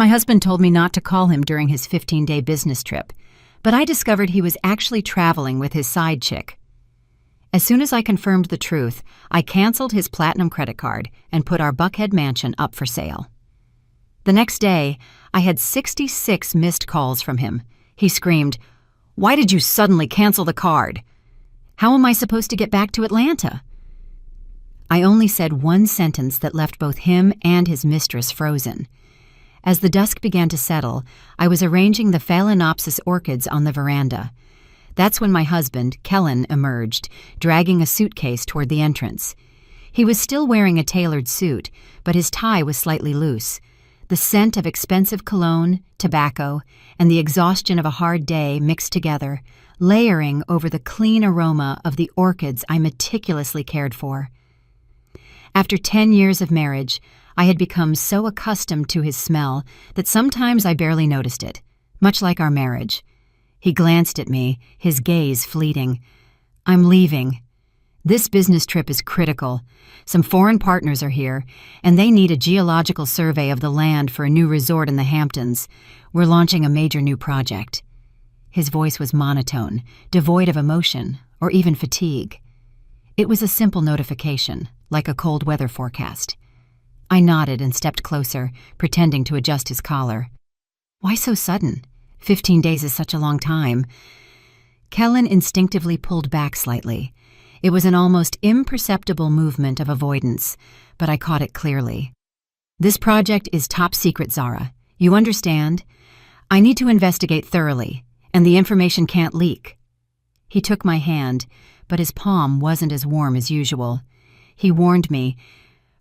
My husband told me not to call him during his 15-day business trip, but I discovered he was actually traveling with his side chick. As soon as I confirmed the truth, I canceled his platinum credit card and put our Buckhead mansion up for sale. The next day, I had 66 missed calls from him. He screamed, "Why did you suddenly cancel the card? How am I supposed to get back to Atlanta?" I only said one sentence that left both him and his mistress frozen. As the dusk began to settle, I was arranging the Phalaenopsis orchids on the veranda. That's when my husband, Kellen, emerged, dragging a suitcase toward the entrance. He was still wearing a tailored suit, but his tie was slightly loose. The scent of expensive cologne, tobacco, and the exhaustion of a hard day mixed together, layering over the clean aroma of the orchids I meticulously cared for. After 10 years of marriage, I had become so accustomed to his smell that sometimes I barely noticed it, much like our marriage. He glanced at me, his gaze fleeting. "I'm leaving. This business trip is critical. Some foreign partners are here, and they need a geological survey of the land for a new resort in the Hamptons. We're launching a major new project." His voice was monotone, devoid of emotion or even fatigue. It was a simple notification, like a cold weather forecast. I nodded and stepped closer, pretending to adjust his collar. "Why so sudden? 15 days is such a long time." Kellen instinctively pulled back slightly. It was an almost imperceptible movement of avoidance, but I caught it clearly. "This project is top secret, Zara. You understand? I need to investigate thoroughly, and the information can't leak." He took my hand, but his palm wasn't as warm as usual. He warned me,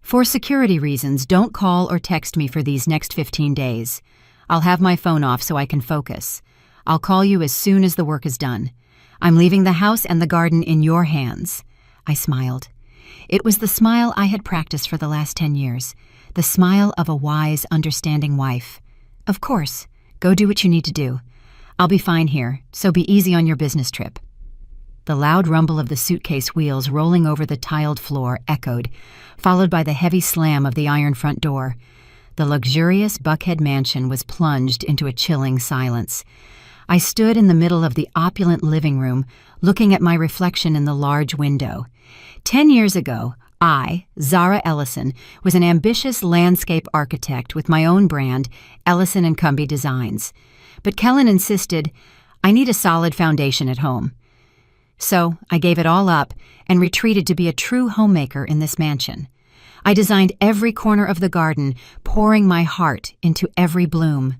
"For security reasons, don't call or text me for these next 15 days. I'll have my phone off so I can focus. I'll call you as soon as the work is done. I'm leaving the house and the garden in your hands." I smiled. It was the smile I had practiced for the last 10 years, the smile of a wise, understanding wife. "Of course, go do what you need to do. I'll be fine here, so be easy on your business trip." The loud rumble of the suitcase wheels rolling over the tiled floor echoed, followed by the heavy slam of the iron front door. The luxurious Buckhead mansion was plunged into a chilling silence. I stood in the middle of the opulent living room, looking at my reflection in the large window. 10 years ago, I, Zara Ellison, was an ambitious landscape architect with my own brand, Ellison & Cumby Designs. But Kellen insisted, I need a solid foundation at home. So I gave it all up and retreated to be a true homemaker in this mansion. I designed every corner of the garden, pouring my heart into every bloom.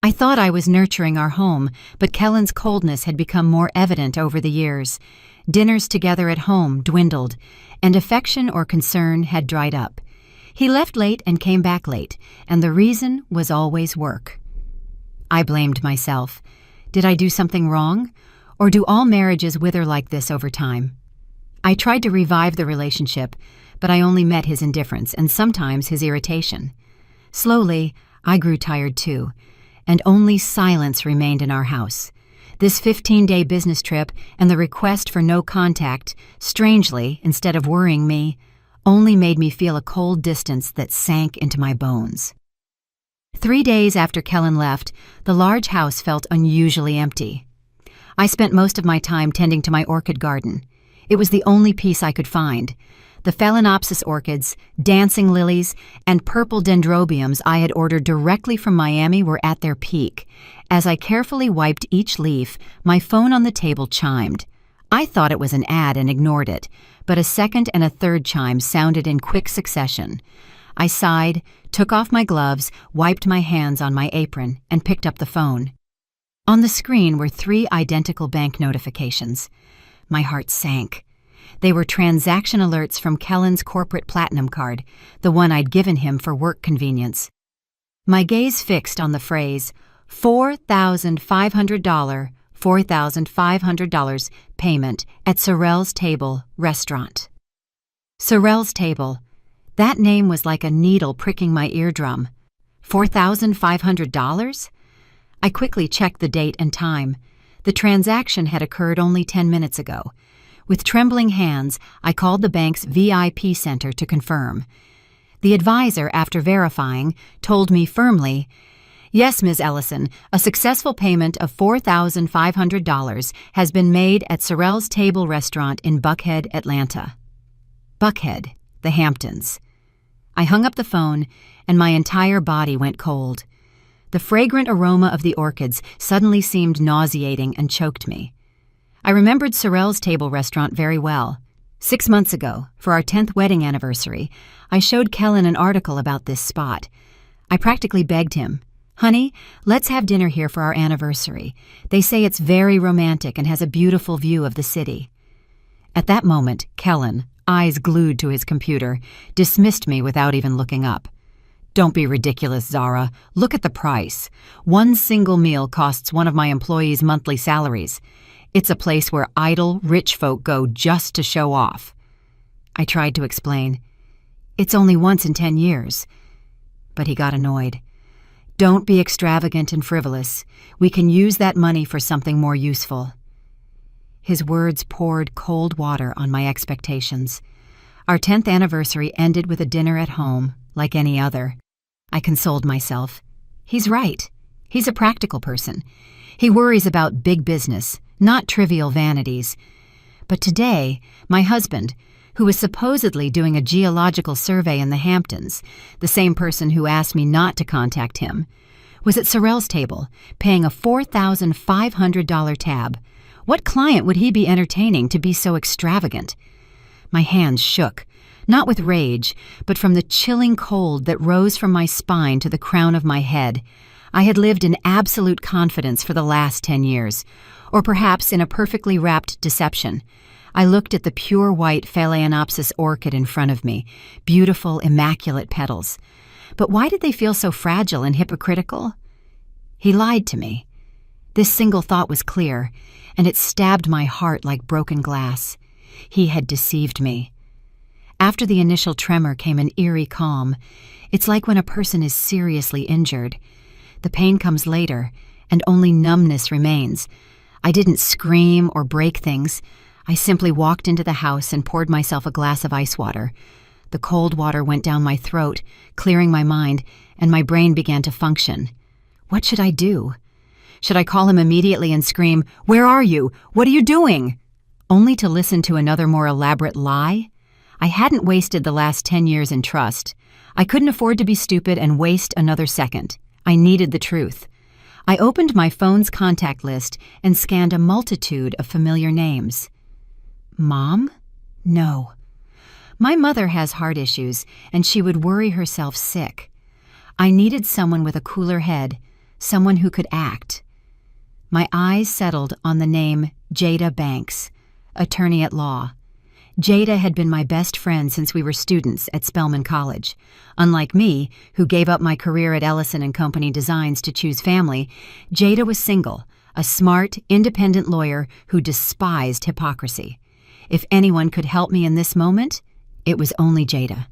I thought I was nurturing our home, but Kellen's coldness had become more evident over the years. Dinners together at home dwindled, and affection or concern had dried up. He left late and came back late, and the reason was always work. I blamed myself. Did I do something wrong? Or do all marriages wither like this over time? I tried to revive the relationship, but I only met his indifference and sometimes his irritation. Slowly, I grew tired too, and only silence remained in our house. This 15-day business trip and the request for no contact, strangely, instead of worrying me, only made me feel a cold distance that sank into my bones. 3 days after Kellen left, the large house felt unusually empty. I spent most of my time tending to my orchid garden. It was the only piece I could find. The Phalaenopsis orchids, dancing lilies, and purple dendrobiums I had ordered directly from Miami were at their peak. As I carefully wiped each leaf, my phone on the table chimed. I thought it was an ad and ignored it, but a second and a third chime sounded in quick succession. I sighed, took off my gloves, wiped my hands on my apron, and picked up the phone. On the screen were 3 identical bank notifications. My heart sank. They were transaction alerts from Kellen's corporate platinum card, the one I'd given him for work convenience. My gaze fixed on the phrase, $4,500 payment at Sorrel's Table Restaurant. Sorrel's Table. That name was like a needle pricking my eardrum. $4,500? I quickly checked the date and time. The transaction had occurred only 10 minutes ago. With trembling hands, I called the bank's VIP center to confirm. The advisor, after verifying, told me firmly, "Yes, Ms. Ellison, a successful payment of $4,500 has been made at Sorrell's Table Restaurant in Buckhead, Atlanta." Buckhead, the Hamptons. I hung up the phone, and my entire body went cold. The fragrant aroma of the orchids suddenly seemed nauseating and choked me. I remembered Sorrell's Table Restaurant very well. 6 months ago, for our 10th wedding anniversary, I showed Kellen an article about this spot. I practically begged him, "Honey, let's have dinner here for our anniversary. They say it's very romantic and has a beautiful view of the city." At that moment, Kellen, eyes glued to his computer, dismissed me without even looking up. "Don't be ridiculous, Zara. Look at the price. One single meal costs one of my employees' monthly salaries. It's a place where idle, rich folk go just to show off." I tried to explain. "It's only once in 10 years. But he got annoyed. "Don't be extravagant and frivolous. We can use that money for something more useful." His words poured cold water on my expectations. Our 10th anniversary ended with a dinner at home, like any other. I consoled myself. He's right. He's a practical person. He worries about big business, not trivial vanities. But today, my husband, who was supposedly doing a geological survey in the Hamptons, the same person who asked me not to contact him, was at Sorrell's table, paying a $4,500 tab. What client would he be entertaining to be so extravagant? My hands shook, not with rage, but from the chilling cold that rose from my spine to the crown of my head. I had lived in absolute confidence for the last 10 years, or perhaps in a perfectly wrapped deception. I looked at the pure white Phalaenopsis orchid in front of me, beautiful, immaculate petals. But why did they feel so fragile and hypocritical? He lied to me. This single thought was clear, and it stabbed my heart like broken glass. He had deceived me. After the initial tremor came an eerie calm. It's like when a person is seriously injured. The pain comes later, and only numbness remains. I didn't scream or break things. I simply walked into the house and poured myself a glass of ice water. The cold water went down my throat, clearing my mind, and my brain began to function. What should I do? Should I call him immediately and scream, "Where are you? What are you doing?" Only to listen to another more elaborate lie? I hadn't wasted the last 10 years in trust. I couldn't afford to be stupid and waste another second. I needed the truth. I opened my phone's contact list and scanned a multitude of familiar names. Mom? No. My mother has heart issues, and she would worry herself sick. I needed someone with a cooler head, someone who could act. My eyes settled on the name Jada Banks, attorney at law. Jada had been my best friend since we were students at Spelman College. Unlike me, who gave up my career at Ellison & Company Designs to choose family, Jada was single, a smart, independent lawyer who despised hypocrisy. If anyone could help me in this moment, it was only Jada.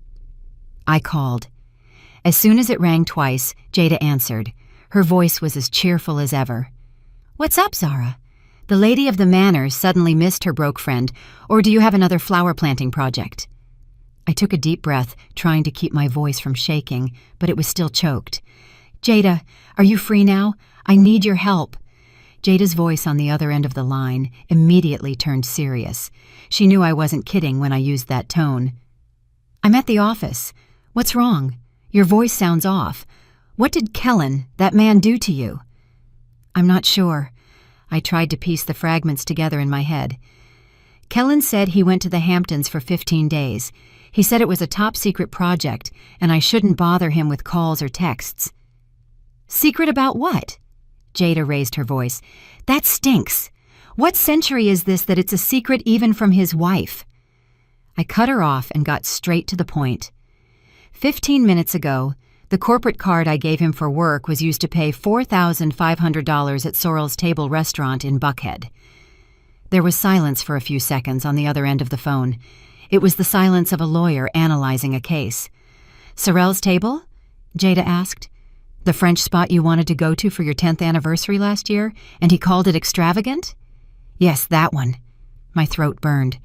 I called. As soon as it rang twice, Jada answered. Her voice was as cheerful as ever. "What's up, Zara? The lady of the manor suddenly missed her broke friend, or do you have another flower planting project?" I took a deep breath, trying to keep my voice from shaking, but it was still choked. "Jada, are you free now? I need your help." Jada's voice on the other end of the line immediately turned serious. She knew I wasn't kidding when I used that tone. "I'm at the office. What's wrong? Your voice sounds off. What did Kellen, that man, do to you?" "I'm not sure." I tried to piece the fragments together in my head. Kellen said he went to the Hamptons for 15 days. He said it was a top-secret project, and I shouldn't bother him with calls or texts. "Secret about what?" Jada raised her voice. "That stinks. What century is this that it's a secret even from his wife?" I cut her off and got straight to the point. 15 minutes ago, the corporate card I gave him for work was used to pay $4,500 at Sorrell's Table Restaurant in Buckhead. There was silence for a few seconds on the other end of the phone. It was the silence of a lawyer analyzing a case. "Sorrell's Table?" Jada asked. "The French spot you wanted to go to for your 10th anniversary last year, and he called it extravagant?" "Yes, that one." My throat burned.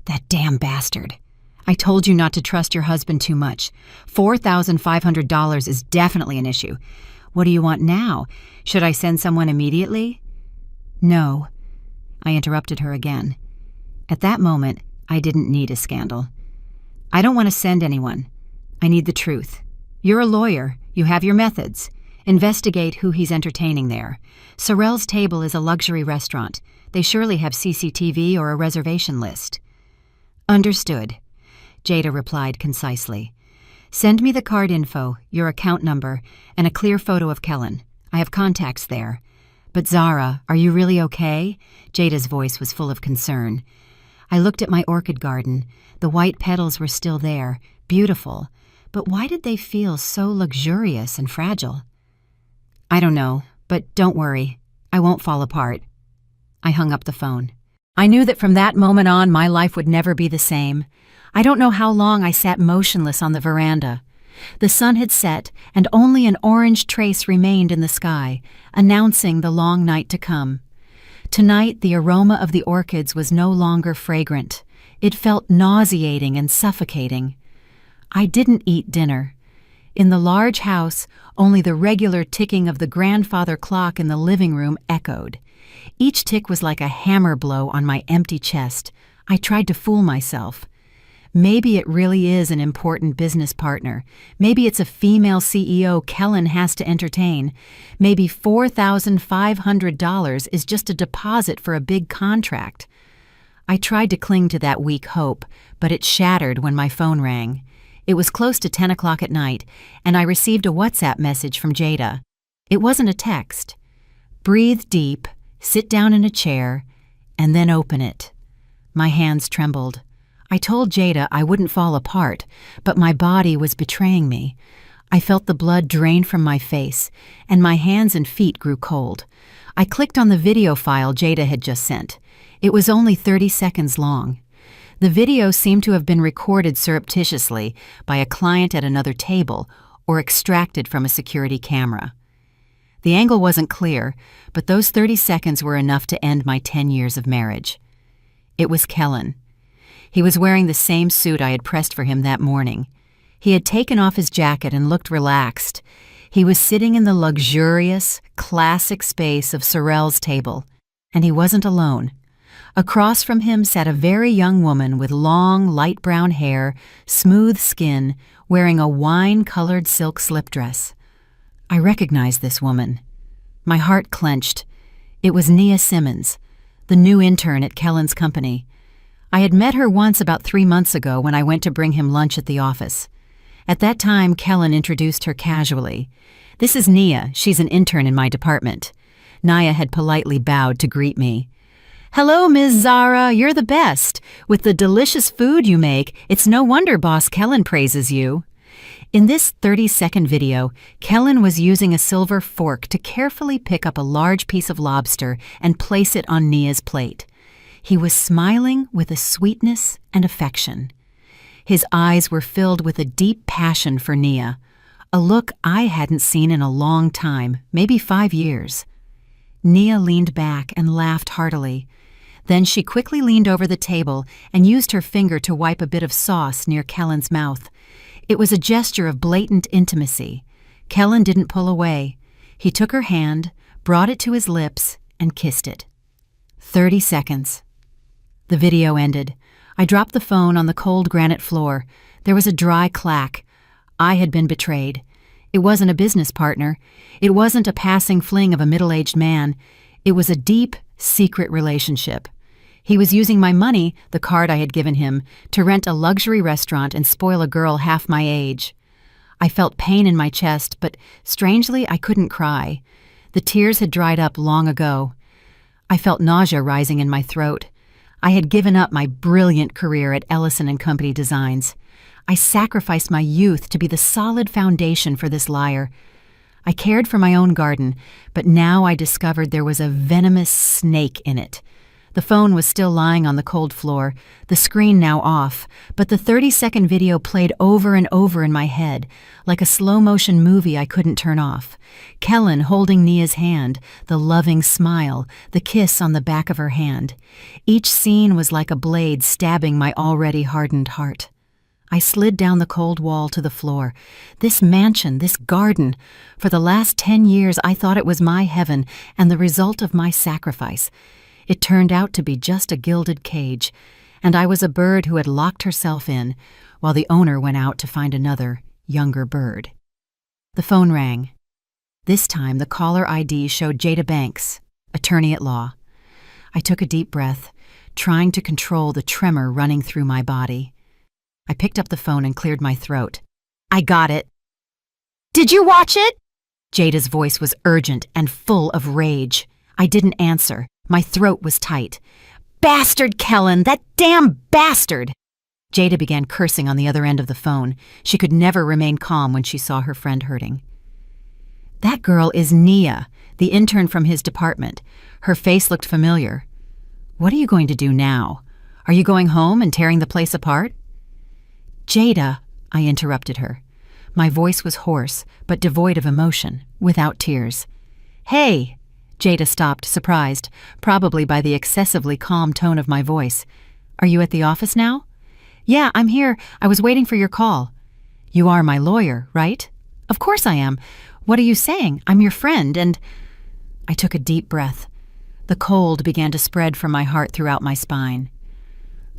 That damn bastard. I told you not to trust your husband too much. $4,500 is definitely an issue. What do you want now? Should I send someone immediately? No. I interrupted her again. At that moment, I didn't need a scandal. I don't want to send anyone. I need the truth. You're a lawyer. You have your methods. Investigate who he's entertaining there. Sorrel's Table is a luxury restaurant. They surely have CCTV or a reservation list. Understood, Jada replied concisely. Send me the card info, your account number, and a clear photo of Kellen. I have contacts there. But Zara, are you really okay? Jada's voice was full of concern. I looked at my orchid garden. The white petals were still there, beautiful. But why did they feel so luxurious and fragile? I don't know, but don't worry. I won't fall apart. I hung up the phone. I knew that from that moment on, my life would never be the same. I don't know how long I sat motionless on the veranda. The sun had set, and only an orange trace remained in the sky, announcing the long night to come. Tonight, the aroma of the orchids was no longer fragrant. It felt nauseating and suffocating. I didn't eat dinner. In the large house, only the regular ticking of the grandfather clock in the living room echoed. Each tick was like a hammer blow on my empty chest. I tried to fool myself. Maybe it really is an important business partner. Maybe it's a female CEO Kellen has to entertain. Maybe $4,500 is just a deposit for a big contract. I tried to cling to that weak hope, but it shattered when my phone rang. It was close to 10 o'clock at night, and I received a WhatsApp message from Jada. It wasn't a text. Breathe deep, sit down in a chair, and then open it. My hands trembled. I told Jada I wouldn't fall apart, but my body was betraying me. I felt the blood drain from my face, and my hands and feet grew cold. I clicked on the video file Jada had just sent. It was only 30 seconds long. The video seemed to have been recorded surreptitiously by a client at another table or extracted from a security camera. The angle wasn't clear, but those 30 seconds were enough to end my 10 years of marriage. It was Kellen. He was wearing the same suit I had pressed for him that morning. He had taken off his jacket and looked relaxed. He was sitting in the luxurious, classic space of Sorrel's Table, and he wasn't alone. Across from him sat a very young woman with long, light brown hair, smooth skin, wearing a wine-colored silk slip dress. I recognized this woman. My heart clenched. It was Nia Simmons, the new intern at Kellen's company. I had met her once about 3 months ago when I went to bring him lunch at the office. At that time, Kellen introduced her casually. This is Nia. She's an intern in my department. Nia had politely bowed to greet me. Hello, Ms. Zara. You're the best. With the delicious food you make, it's no wonder Boss Kellen praises you. In this 30-second video, Kellen was using a silver fork to carefully pick up a large piece of lobster and place it on Nia's plate. He was smiling with a sweetness and affection. His eyes were filled with a deep passion for Nia, a look I hadn't seen in a long time, maybe 5 years. Nia leaned back and laughed heartily. Then she quickly leaned over the table and used her finger to wipe a bit of sauce near Kellen's mouth. It was a gesture of blatant intimacy. Kellen didn't pull away. He took her hand, brought it to his lips, and kissed it. 30 seconds. The video ended. I dropped the phone on the cold granite floor. There was a dry clack. I had been betrayed. It wasn't a business partner. It wasn't a passing fling of a middle-aged man. It was a deep, secret relationship. He was using my money, the card I had given him, to rent a luxury restaurant and spoil a girl half my age. I felt pain in my chest, but strangely, I couldn't cry. The tears had dried up long ago. I felt nausea rising in my throat. I had given up my brilliant career at Ellison & Company Designs. I sacrificed my youth to be the solid foundation for this liar. I cared for my own garden, but now I discovered there was a venomous snake in it. The phone was still lying on the cold floor, the screen now off, but the 30-second video played over and over in my head, like a slow-motion movie I couldn't turn off. Kellen holding Nia's hand, the loving smile, the kiss on the back of her hand. Each scene was like a blade stabbing my already hardened heart. I slid down the cold wall to the floor. This mansion, this garden. For the last 10 years, I thought it was my heaven and the result of my sacrifice. It turned out to be just a gilded cage, and I was a bird who had locked herself in, while the owner went out to find another, younger bird. The phone rang. This time, the caller ID showed Jada Banks, attorney at law. I took a deep breath, trying to control the tremor running through my body. I picked up the phone and cleared my throat. I got it. Did you watch it? Jada's voice was urgent and full of rage. I didn't answer. My throat was tight. Bastard, Kellen! That damn bastard! Jada began cursing on the other end of the phone. She could never remain calm when she saw her friend hurting. That girl is Nia, the intern from his department. Her face looked familiar. What are you going to do now? Are you going home and tearing the place apart? Jada, I interrupted her. My voice was hoarse, but devoid of emotion, without tears. Hey! Jada stopped, surprised, probably by the excessively calm tone of my voice. Are you at the office now? Yeah, I'm here. I was waiting for your call. You are my lawyer, right? Of course I am. What are you saying? I'm your friend, and... I took a deep breath. The cold began to spread from my heart throughout my spine.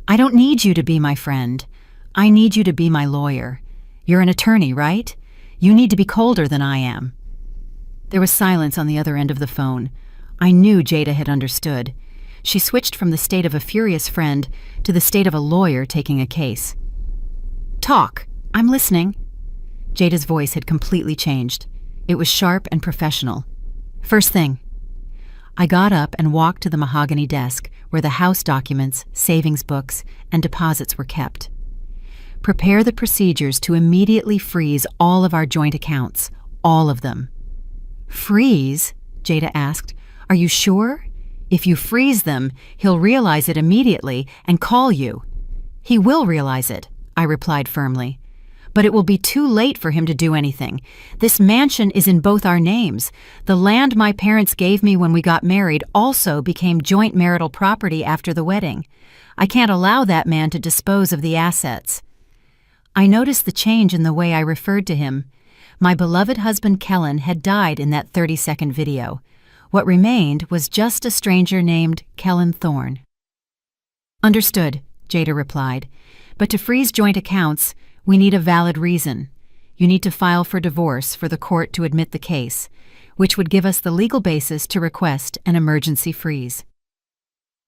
I don't need you to be my friend. I need you to be my lawyer. You're an attorney, right? You need to be colder than I am. There was silence on the other end of the phone. I knew Jada had understood. She switched from the state of a furious friend to the state of a lawyer taking a case. Talk. I'm listening. Jada's voice had completely changed. It was sharp and professional. First thing. I got up and walked to the mahogany desk where the house documents, savings books, and deposits were kept. Prepare the procedures to immediately freeze all of our joint accounts, all of them. Freeze? Jada asked. Are you sure? If you freeze them, he'll realize it immediately and call you. He will realize it, I replied firmly. But it will be too late for him to do anything. This mansion is in both our names. The land my parents gave me when we got married also became joint marital property after the wedding. I can't allow that man to dispose of the assets. I noticed the change in the way I referred to him. My beloved husband Kellen had died in that 30-second video. What remained was just a stranger named Kellen Thorne. Understood, Jada replied. But to freeze joint accounts, we need a valid reason. You need to file for divorce for the court to admit the case, which would give us the legal basis to request an emergency freeze.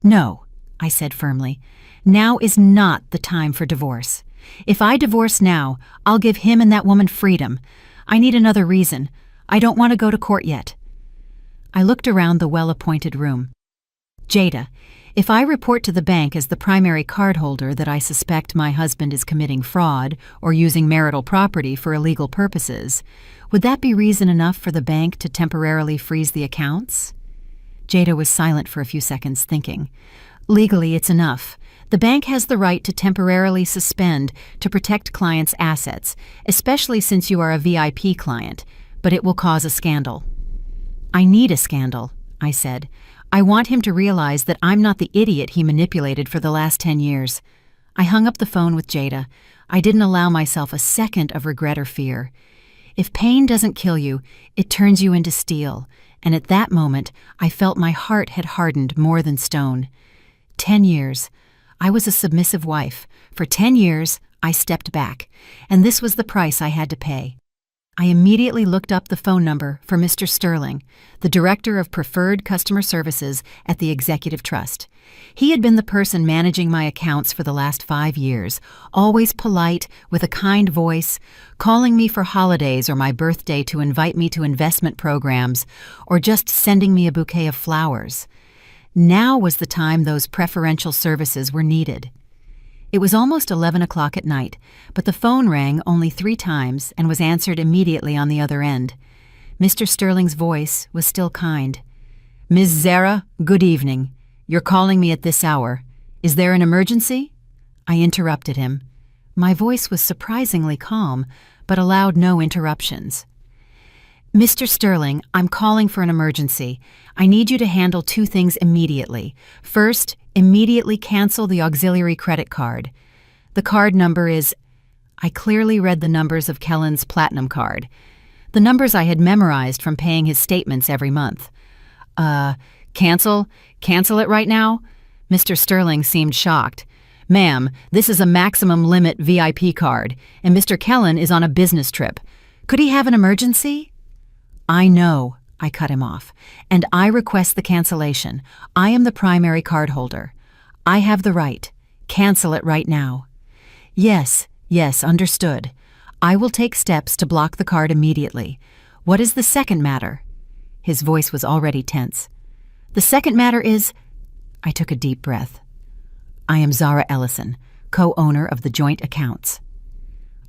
No, I said firmly. Now is not the time for divorce. If I divorce now, I'll give him and that woman freedom. I need another reason. I don't want to go to court yet. I looked around the well-appointed room. Jada, if I report to the bank as the primary cardholder that I suspect my husband is committing fraud or using marital property for illegal purposes, would that be reason enough for the bank to temporarily freeze the accounts? Jada was silent for a few seconds, thinking. Legally, it's enough. The bank has the right to temporarily suspend to protect clients' assets, especially since you are a VIP client, but it will cause a scandal. I need a scandal, I said. I want him to realize that I'm not the idiot he manipulated for the last 10 years. I hung up the phone with Jada. I didn't allow myself a second of regret or fear. If pain doesn't kill you, it turns you into steel, and at that moment, I felt my heart had hardened more than stone. 10 years. I was a submissive wife. For 10 years, I stepped back, and this was the price I had to pay. I immediately looked up the phone number for Mr. Sterling, the Director of Preferred Customer Services at the Executive Trust. He had been the person managing my accounts for the last 5 years, always polite, with a kind voice, calling me for holidays or my birthday to invite me to investment programs, or just sending me a bouquet of flowers. Now was the time those preferential services were needed. It was almost 11 o'clock at night, but the phone rang only 3 times and was answered immediately on the other end. Mr. Sterling's voice was still kind. Ms. Zara, good evening. You're calling me at this hour. Is there an emergency? I interrupted him. My voice was surprisingly calm, but allowed no interruptions. Mr. Sterling, I'm calling for an emergency. I need you to handle 2 things immediately. First, immediately cancel the auxiliary credit card. The card number is... I clearly read the numbers of Kellen's platinum card, the numbers I had memorized from paying his statements every month. Cancel it right now? Mr. Sterling seemed shocked. Ma'am, this is a maximum limit VIP card, and Mr. Kellen is on a business trip. Could he have an emergency? I know, I cut him off, and I request the cancellation. I am the primary cardholder. I have the right. Cancel it right now. Yes, understood. I will take steps to block the card immediately. What is the second matter? His voice was already tense. The second matter is... I took a deep breath. I am Zara Ellison, co-owner of the joint accounts.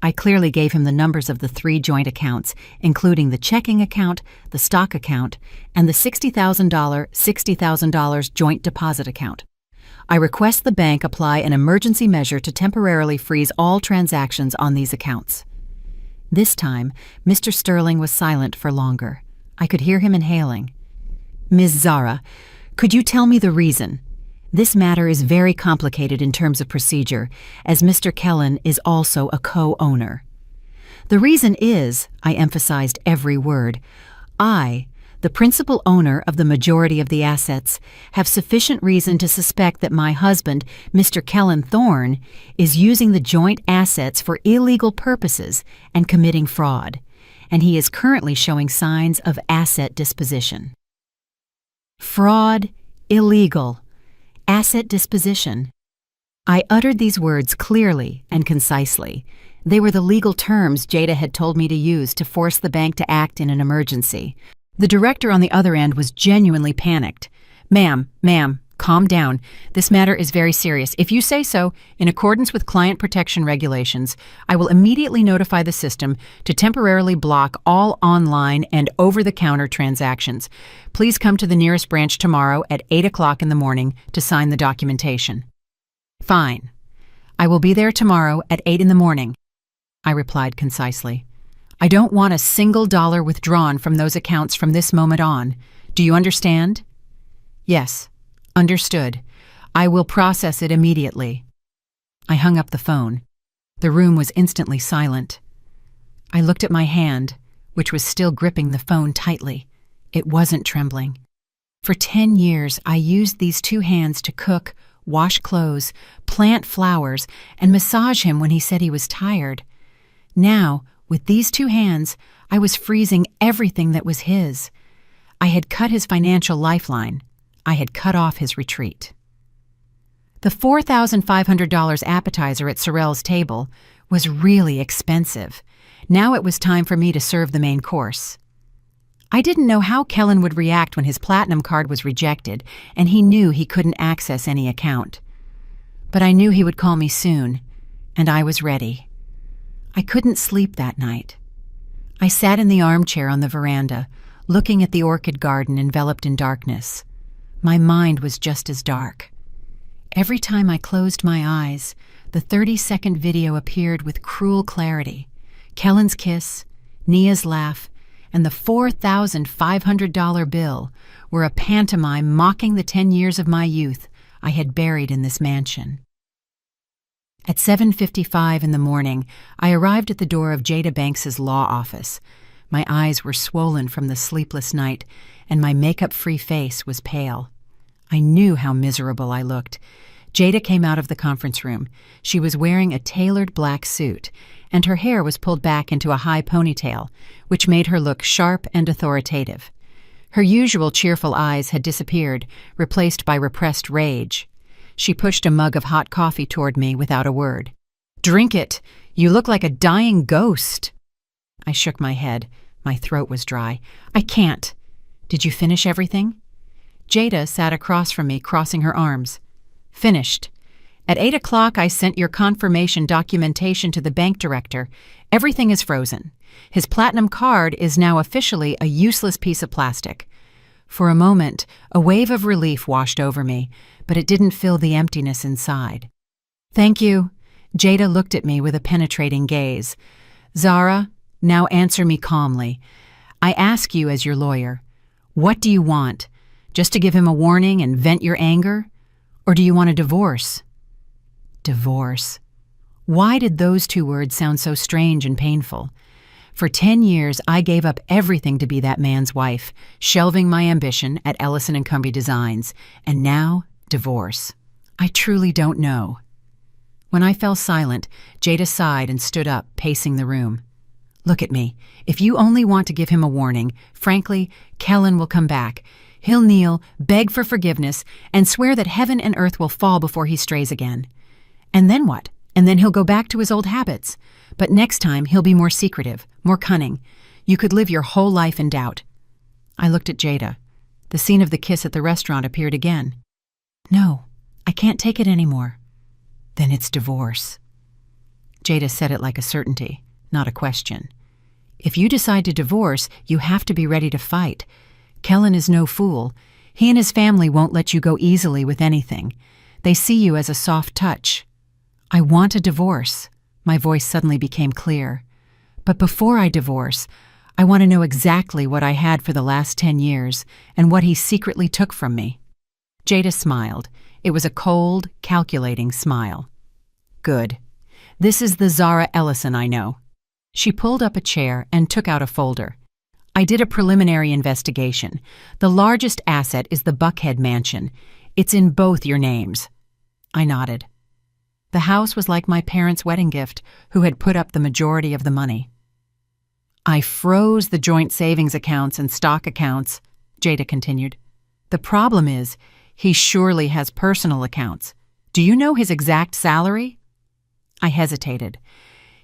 I clearly gave him the numbers of the 3 joint accounts, including the checking account, the stock account, and the $60,000 joint deposit account. I request the bank apply an emergency measure to temporarily freeze all transactions on these accounts. This time, Mr. Sterling was silent for longer. I could hear him inhaling. Ms. Zara, could you tell me the reason? This matter is very complicated in terms of procedure, as Mr. Kellen is also a co-owner. The reason is, I emphasized every word, I, the principal owner of the majority of the assets, have sufficient reason to suspect that my husband, Mr. Kellen Thorne, is using the joint assets for illegal purposes and committing fraud, and he is currently showing signs of asset disposition. Fraud, illegal, asset disposition. I uttered these words clearly and concisely. They were the legal terms Jada had told me to use to force the bank to act in an emergency. The director on the other end was genuinely panicked. Ma'am, calm down. This matter is very serious. If you say so, in accordance with client protection regulations, I will immediately notify the system to temporarily block all online and over-the-counter transactions. Please come to the nearest branch tomorrow at 8 o'clock in the morning to sign the documentation. Fine. I will be there tomorrow at 8 in the morning, I replied concisely. I don't want a single dollar withdrawn from those accounts from this moment on. Do you understand? Yes. Understood. I will process it immediately. I hung up the phone. The room was instantly silent. I looked at my hand, which was still gripping the phone tightly. It wasn't trembling. For 10 years, I used these 2 hands to cook, wash clothes, plant flowers, and massage him when he said he was tired. Now, with these 2 hands, I was freezing everything that was his. I had cut his financial lifeline. I had cut off his retreat. The $4,500 appetizer at Sorrell's table was really expensive. Now it was time for me to serve the main course. I didn't know how Kellen would react when his platinum card was rejected, and he knew he couldn't access any account. But I knew he would call me soon, and I was ready. I couldn't sleep that night. I sat in the armchair on the veranda, looking at the orchid garden enveloped in darkness. My mind was just as dark. Every time I closed my eyes, the 30-second video appeared with cruel clarity. Kellen's kiss, Nia's laugh, and the $4,500 bill were a pantomime mocking the 10 years of my youth I had buried in this mansion. At 7:55 in the morning, I arrived at the door of Jada Banks's law office. My eyes were swollen from the sleepless night, and my makeup-free face was pale. I knew how miserable I looked. Jada came out of the conference room. She was wearing a tailored black suit, and her hair was pulled back into a high ponytail, which made her look sharp and authoritative. Her usual cheerful eyes had disappeared, replaced by repressed rage. She pushed a mug of hot coffee toward me without a word. "Drink it. You look like a dying ghost." I shook my head. My throat was dry. "I can't." "Did you finish everything?" Jada sat across from me, crossing her arms. "Finished. At 8 o'clock, I sent your confirmation documentation to the bank director. Everything is frozen. His platinum card is now officially a useless piece of plastic." For a moment, a wave of relief washed over me, but it didn't fill the emptiness inside. "Thank you." Jada looked at me with a penetrating gaze. "Zara, now answer me calmly. I ask you as your lawyer, what do you want? Just to give him a warning and vent your anger? Or do you want a divorce?" Divorce. Why did those two words sound so strange and painful? For 10 years, I gave up everything to be that man's wife, shelving my ambition at Ellison & Cumby Designs, and now, divorce. I truly don't know. When I fell silent, Jada sighed and stood up, pacing the room. Look at me. If you only want to give him a warning, frankly, Kellen will come back. He'll kneel, beg for forgiveness, and swear that heaven and earth will fall before he strays again. And then what? And then he'll go back to his old habits. But next time, he'll be more secretive, more cunning. You could live your whole life in doubt. I looked at Jada. The scene of the kiss at the restaurant appeared again. No, I can't take it anymore. Then it's divorce. Jada said it like a certainty, not a question. If you decide to divorce, you have to be ready to fight. Kellen is no fool. He and his family won't let you go easily with anything. They see you as a soft touch. I want a divorce. My voice suddenly became clear. But before I divorce, I want to know exactly what I had for the last 10 years and what he secretly took from me. Jada smiled. It was a cold, calculating smile. Good. This is the Zara Ellison I know. She pulled up a chair and took out a folder. I did a preliminary investigation. The largest asset is the Buckhead Mansion. It's in both your names. I nodded. The house was like my parents' wedding gift, who had put up the majority of the money. I froze the joint savings accounts and stock accounts, Jada continued. The problem is, he surely has personal accounts. Do you know his exact salary? I hesitated.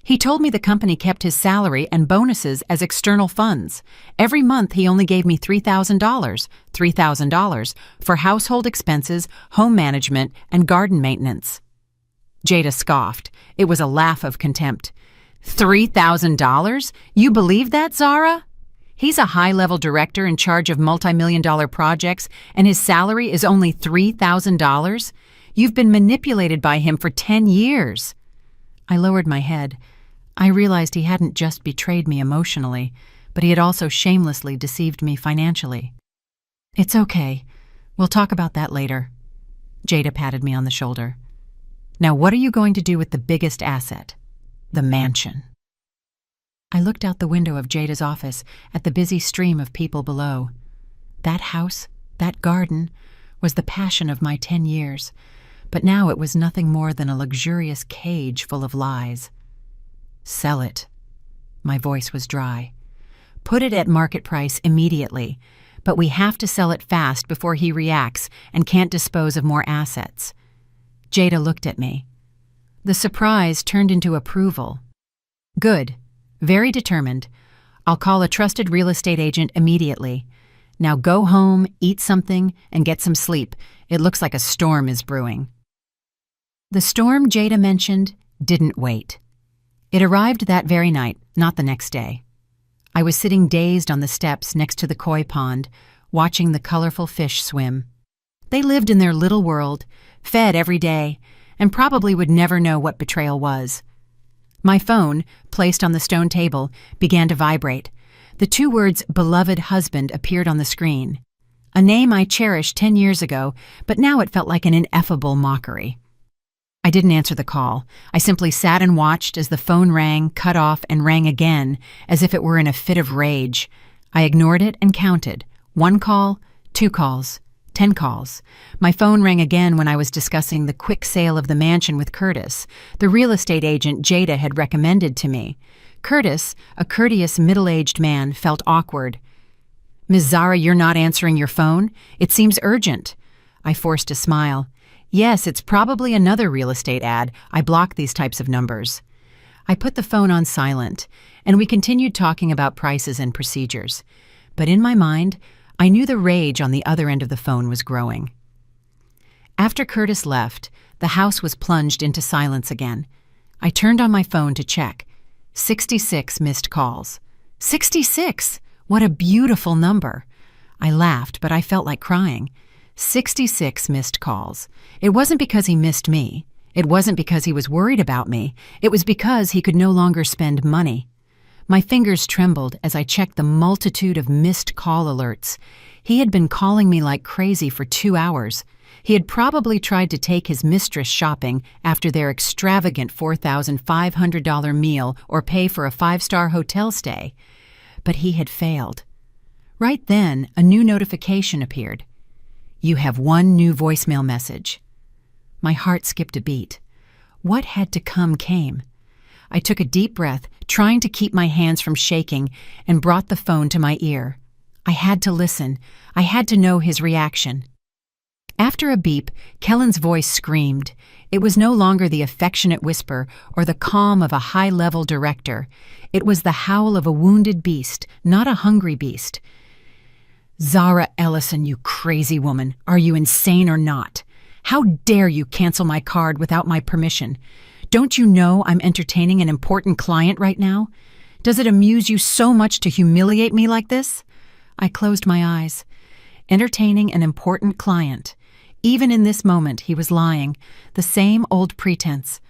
He told me the company kept his salary and bonuses as external funds. Every month he only gave me $3,000 for household expenses, home management, and garden maintenance. Jada scoffed. It was a laugh of contempt. $3,000? You believe that, Zara? He's a high-level director in charge of multi-million-dollar projects, and his salary is only $3,000? You've been manipulated by him for 10 years. I lowered my head. I realized he hadn't just betrayed me emotionally, but he had also shamelessly deceived me financially. It's okay. We'll talk about that later. Jada patted me on the shoulder. Now, what are you going to do with the biggest asset? The mansion. I looked out the window of Jada's office at the busy stream of people below. That house, that garden, was the passion of my 10 years, but now it was nothing more than a luxurious cage full of lies. Sell it. My voice was dry. Put it at market price immediately, but we have to sell it fast before he reacts and can't dispose of more assets. Jada looked at me. The surprise turned into approval. Good. Very determined. I'll call a trusted real estate agent immediately. Now go home, eat something, and get some sleep. It looks like a storm is brewing. The storm Jada mentioned didn't wait. It arrived that very night, not the next day. I was sitting dazed on the steps next to the koi pond, watching the colorful fish swim. They lived in their little world, fed every day, and probably would never know what betrayal was. My phone, placed on the stone table, began to vibrate. The two words "beloved husband" appeared on the screen. A name I cherished 10 years ago, but now it felt like an ineffable mockery. I didn't answer the call. I simply sat and watched as the phone rang, cut off, and rang again, as if it were in a fit of rage. I ignored it and counted. 1 call, 2 calls, 10 calls. My phone rang again when I was discussing the quick sale of the mansion with Curtis, the real estate agent Jada had recommended to me. Curtis, a courteous middle-aged man, felt awkward. "Ms. Zara, you're not answering your phone? It seems urgent." I forced a smile. "Yes, it's probably another real estate ad. I block these types of numbers." I put the phone on silent, and we continued talking about prices and procedures. But in my mind, I knew the rage on the other end of the phone was growing. After Curtis left, the house was plunged into silence again. I turned on my phone to check. 66 missed calls. 66! What a beautiful number. I laughed, but I felt like crying. 66 missed calls. It wasn't because he missed me. It wasn't because he was worried about me. It was because he could no longer spend money. My fingers trembled as I checked the multitude of missed call alerts. He had been calling me like crazy for 2 hours. He had probably tried to take his mistress shopping after their extravagant $4,500 meal or pay for a five-star hotel stay. But he had failed. Right then, a new notification appeared. "You have one new voicemail message." My heart skipped a beat. What had to come came. I took a deep breath, trying to keep my hands from shaking, and brought the phone to my ear. I had to listen. I had to know his reaction. After a beep, Kellen's voice screamed. It was no longer the affectionate whisper or the calm of a high-level director. It was the howl of a wounded beast, not a hungry beast. "Zara Ellison, you crazy woman. Are you insane or not? How dare you cancel my card without my permission? Don't you know I'm entertaining an important client right now? Does it amuse you so much to humiliate me like this?" I closed my eyes. Entertaining an important client. Even in this moment, he was lying. The same old pretense.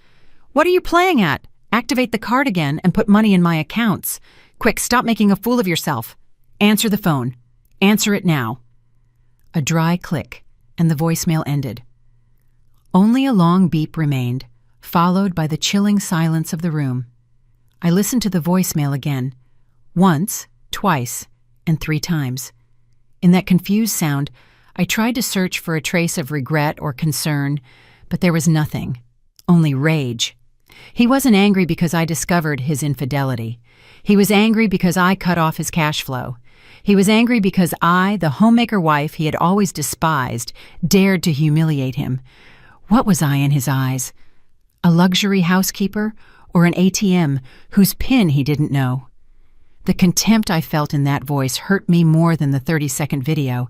"What are you playing at? Activate the card again and put money in my accounts. Quick, stop making a fool of yourself. Answer the phone. Answer it now." A dry click, and the voicemail ended. Only a long beep remained, followed by the chilling silence of the room. I listened to the voicemail again. Once, twice, and 3 times. In that confused sound, I tried to search for a trace of regret or concern, but there was nothing. Only rage. He wasn't angry because I discovered his infidelity. He was angry because I cut off his cash flow. He was angry because I, the homemaker wife he had always despised, dared to humiliate him. What was I in his eyes? A luxury housekeeper or an ATM whose PIN he didn't know? The contempt I felt in that voice hurt me more than the 30-second video.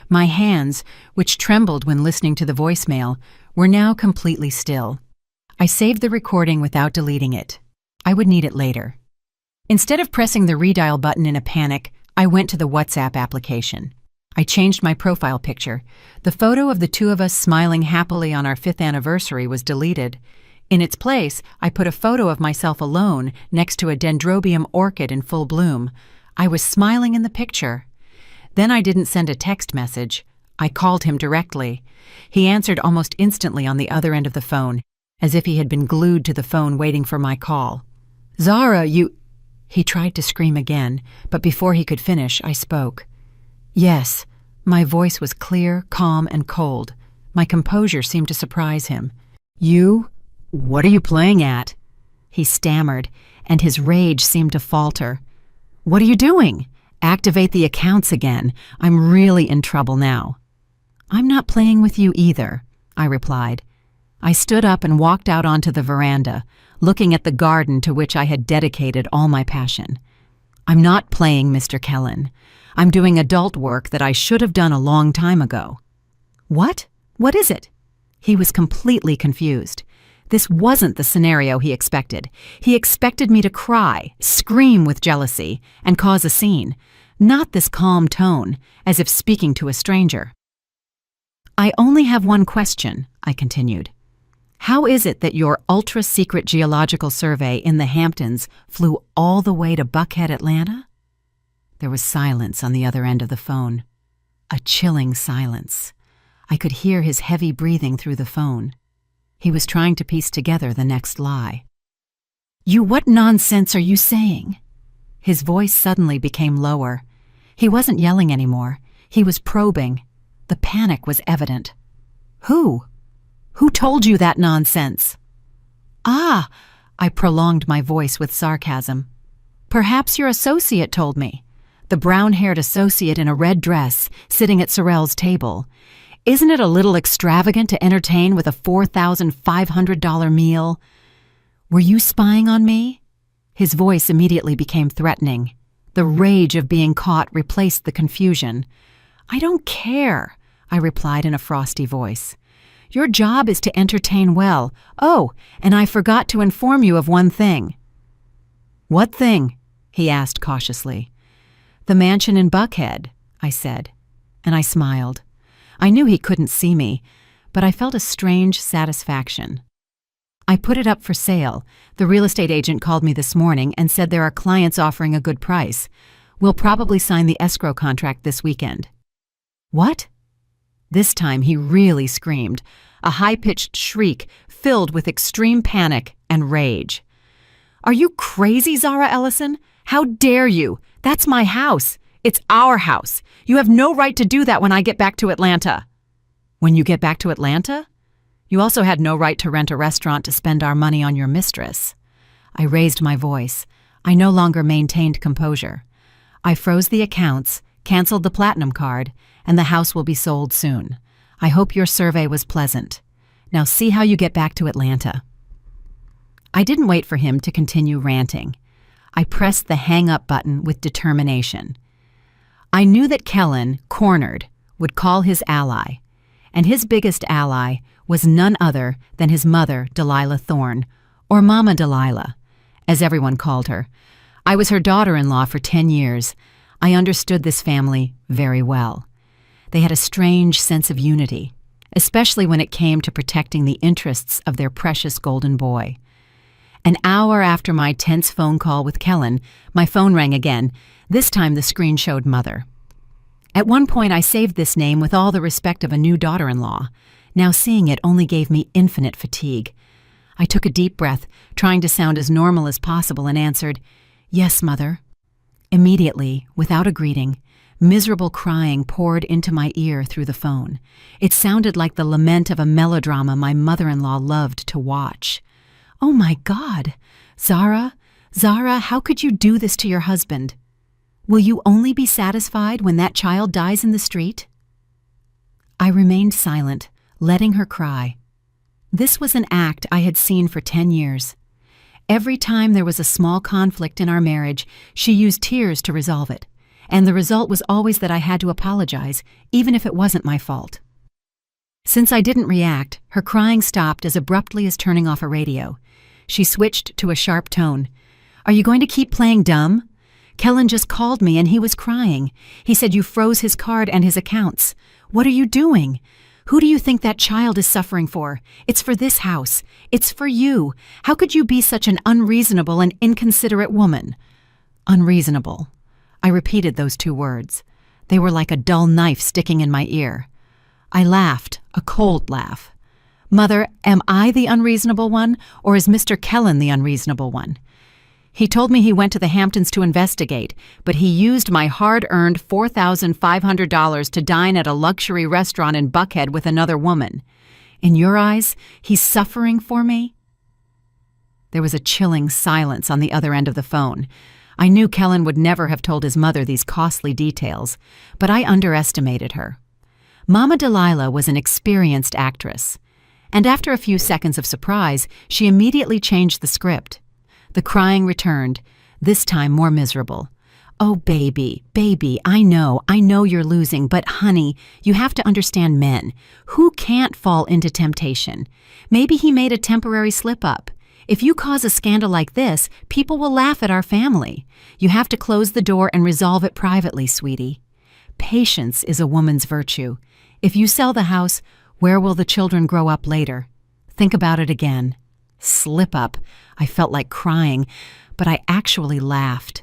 My hands, which trembled when listening to the voicemail, were now completely still. I saved the recording without deleting it. I would need it later. Instead of pressing the redial button in a panic, I went to the WhatsApp application. I changed my profile picture. The photo of the two of us smiling happily on our 5th anniversary was deleted. In its place, I put a photo of myself alone next to a dendrobium orchid in full bloom. I was smiling in the picture. Then I didn't send a text message. I called him directly. He answered almost instantly on the other end of the phone, as if he had been glued to the phone waiting for my call. "Zara, you—" He tried to scream again, but before he could finish, I spoke. "Yes." My voice was clear, calm, and cold. My composure seemed to surprise him. "You? What are you playing at?" He stammered, and his rage seemed to falter. "What are you doing? Activate the accounts again. I'm really in trouble now." "I'm not playing with you either," I replied. I stood up and walked out onto the veranda, looking at the garden to which I had dedicated all my passion. "I'm not playing, Mr. Kellen. I'm doing adult work that I should have done a long time ago." "What? What is it?" He was completely confused. This wasn't the scenario he expected. He expected me to cry, scream with jealousy, and cause a scene, not this calm tone, as if speaking to a stranger. "I only have one question," I continued. "How is it that your ultra-secret geological survey in the Hamptons flew all the way to Buckhead, Atlanta?" There was silence on the other end of the phone. A chilling silence. I could hear his heavy breathing through the phone. He was trying to piece together the next lie. What nonsense are you saying?" His voice suddenly became lower. He wasn't yelling anymore. He was probing. The panic was evident. "Who? Who told you that nonsense?" "Ah," I prolonged my voice with sarcasm. "Perhaps your associate told me. The brown-haired associate in a red dress, sitting at Sorrel's table. Isn't it a little extravagant to entertain with a $4,500 meal? Were you spying on me?" His voice immediately became threatening. The rage of being caught replaced the confusion. "I don't care," I replied in a frosty voice. "Your job is to entertain well. Oh, and I forgot to inform you of one thing." "What thing?" he asked cautiously. "The mansion in Buckhead," I said, and I smiled. I knew he couldn't see me, but I felt a strange satisfaction. "I put it up for sale. The real estate agent called me this morning and said there are clients offering a good price. We'll probably sign the escrow contract this weekend." "What? This time he really screamed, a high-pitched shriek filled with extreme panic and rage. "Are you crazy, Zara Ellison? How dare you? That's my house. It's our house. You have no right to do that when I get back to Atlanta." "When you get back to Atlanta? You also had no right to rent a restaurant to spend our money on your mistress." I raised my voice. I no longer maintained composure. "I froze the accounts, canceled the platinum card, and the house will be sold soon. I hope your survey was pleasant. Now see how you get back to Atlanta." I didn't wait for him to continue ranting. I pressed the hang-up button with determination. I knew that Kellen, cornered, would call his ally, and his biggest ally was none other than his mother, Delilah Thorne, or Mama Delilah, as everyone called her. I was her daughter-in-law for 10 years. I understood this family very well. They had a strange sense of unity, especially when it came to protecting the interests of their precious golden boy. An hour after my tense phone call with Kellen, my phone rang again. This time the screen showed Mother. At one point I saved this name with all the respect of a new daughter-in-law. Now seeing it only gave me infinite fatigue. I took a deep breath, trying to sound as normal as possible, and answered, "Yes, Mother." Immediately, without a greeting, miserable crying poured into my ear through the phone. It sounded like the lament of a melodrama my mother-in-law loved to watch. "Oh my God! Zara, how could you do this to your husband? Will you only be satisfied when that child dies in the street?" I remained silent, letting her cry. This was an act I had seen for 10 years. Every time there was a small conflict in our marriage, she used tears to resolve it, and the result was always that I had to apologize, even if it wasn't my fault. Since I didn't react, her crying stopped as abruptly as turning off a radio. She switched to a sharp tone. "Are you going to keep playing dumb? Kellen just called me and he was crying. He said you froze his card and his accounts. What are you doing? Who do you think that child is suffering for? It's for this house. It's for you. How could you be such an unreasonable and inconsiderate woman?" Unreasonable. I repeated those 2 words. They were like a dull knife sticking in my ear. I laughed, a cold laugh. "Mother, am I the unreasonable one, or is Mr. Kellen the unreasonable one? He told me he went to the Hamptons to investigate, but he used my hard-earned $4,500 to dine at a luxury restaurant in Buckhead with another woman. In your eyes, he's suffering for me?" There was a chilling silence on the other end of the phone. I knew Kellen would never have told his mother these costly details, but I underestimated her. Mama Delilah was an experienced actress, and after a few seconds of surprise, she immediately changed the script. The crying returned, this time more miserable. "Oh, baby, I know you're losing, but honey, you have to understand men. Who can't fall into temptation? Maybe he made a temporary slip-up. If you cause a scandal like this, people will laugh at our family. You have to close the door and resolve it privately, sweetie. Patience is a woman's virtue. If you sell the house, where will the children grow up later? Think about it again." Slip up. I felt like crying, but I actually laughed.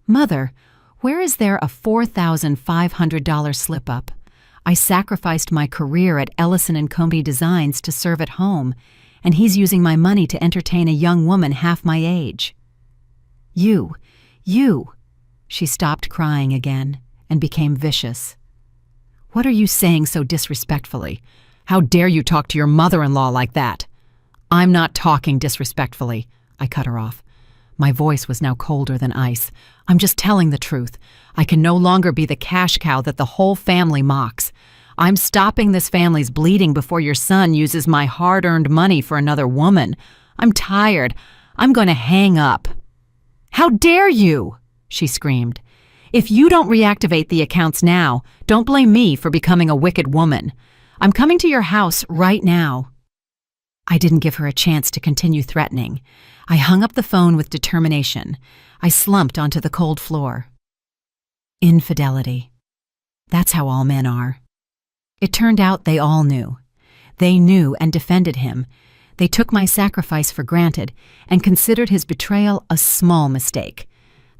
"Mother, where is there a $4,500 slip-up? I sacrificed my career at Ellison & Company Designs to serve at home, and he's using my money to entertain a young woman half my age." You. She stopped crying again and became vicious. "What are you saying so disrespectfully? How dare you talk to your mother-in-law like that?" "I'm not talking disrespectfully," I cut her off. My voice was now colder than ice. "I'm just telling the truth. I can no longer be the cash cow that the whole family mocks. I'm stopping this family's bleeding before your son uses my hard-earned money for another woman. I'm tired. I'm going to hang up." "How dare you?" she screamed. "If you don't reactivate the accounts now, don't blame me for becoming a wicked woman. I'm coming to your house right now." I didn't give her a chance to continue threatening. I hung up the phone with determination. I slumped onto the cold floor. Infidelity. That's how all men are. It turned out they all knew. They knew and defended him. They took my sacrifice for granted and considered his betrayal a small mistake.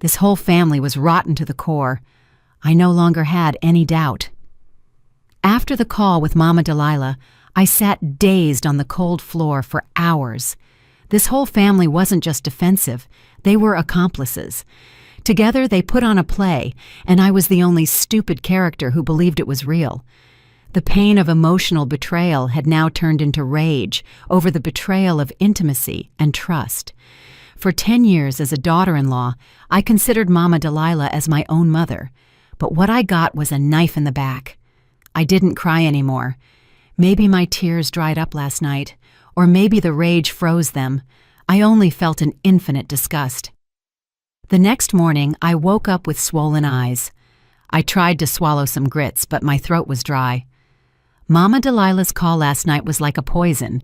This whole family was rotten to the core. I no longer had any doubt. After the call with Mama Delilah, I sat dazed on the cold floor for hours. This whole family wasn't just defensive, they were accomplices. Together they put on a play, and I was the only stupid character who believed it was real. The pain of emotional betrayal had now turned into rage over the betrayal of intimacy and trust. For 10 years as a daughter-in-law, I considered Mama Delilah as my own mother, but what I got was a knife in the back. I didn't cry anymore. Maybe my tears dried up last night, or maybe the rage froze them. I only felt an infinite disgust. The next morning, I woke up with swollen eyes. I tried to swallow some grits, but my throat was dry. Mama Delilah's call last night was like a poison.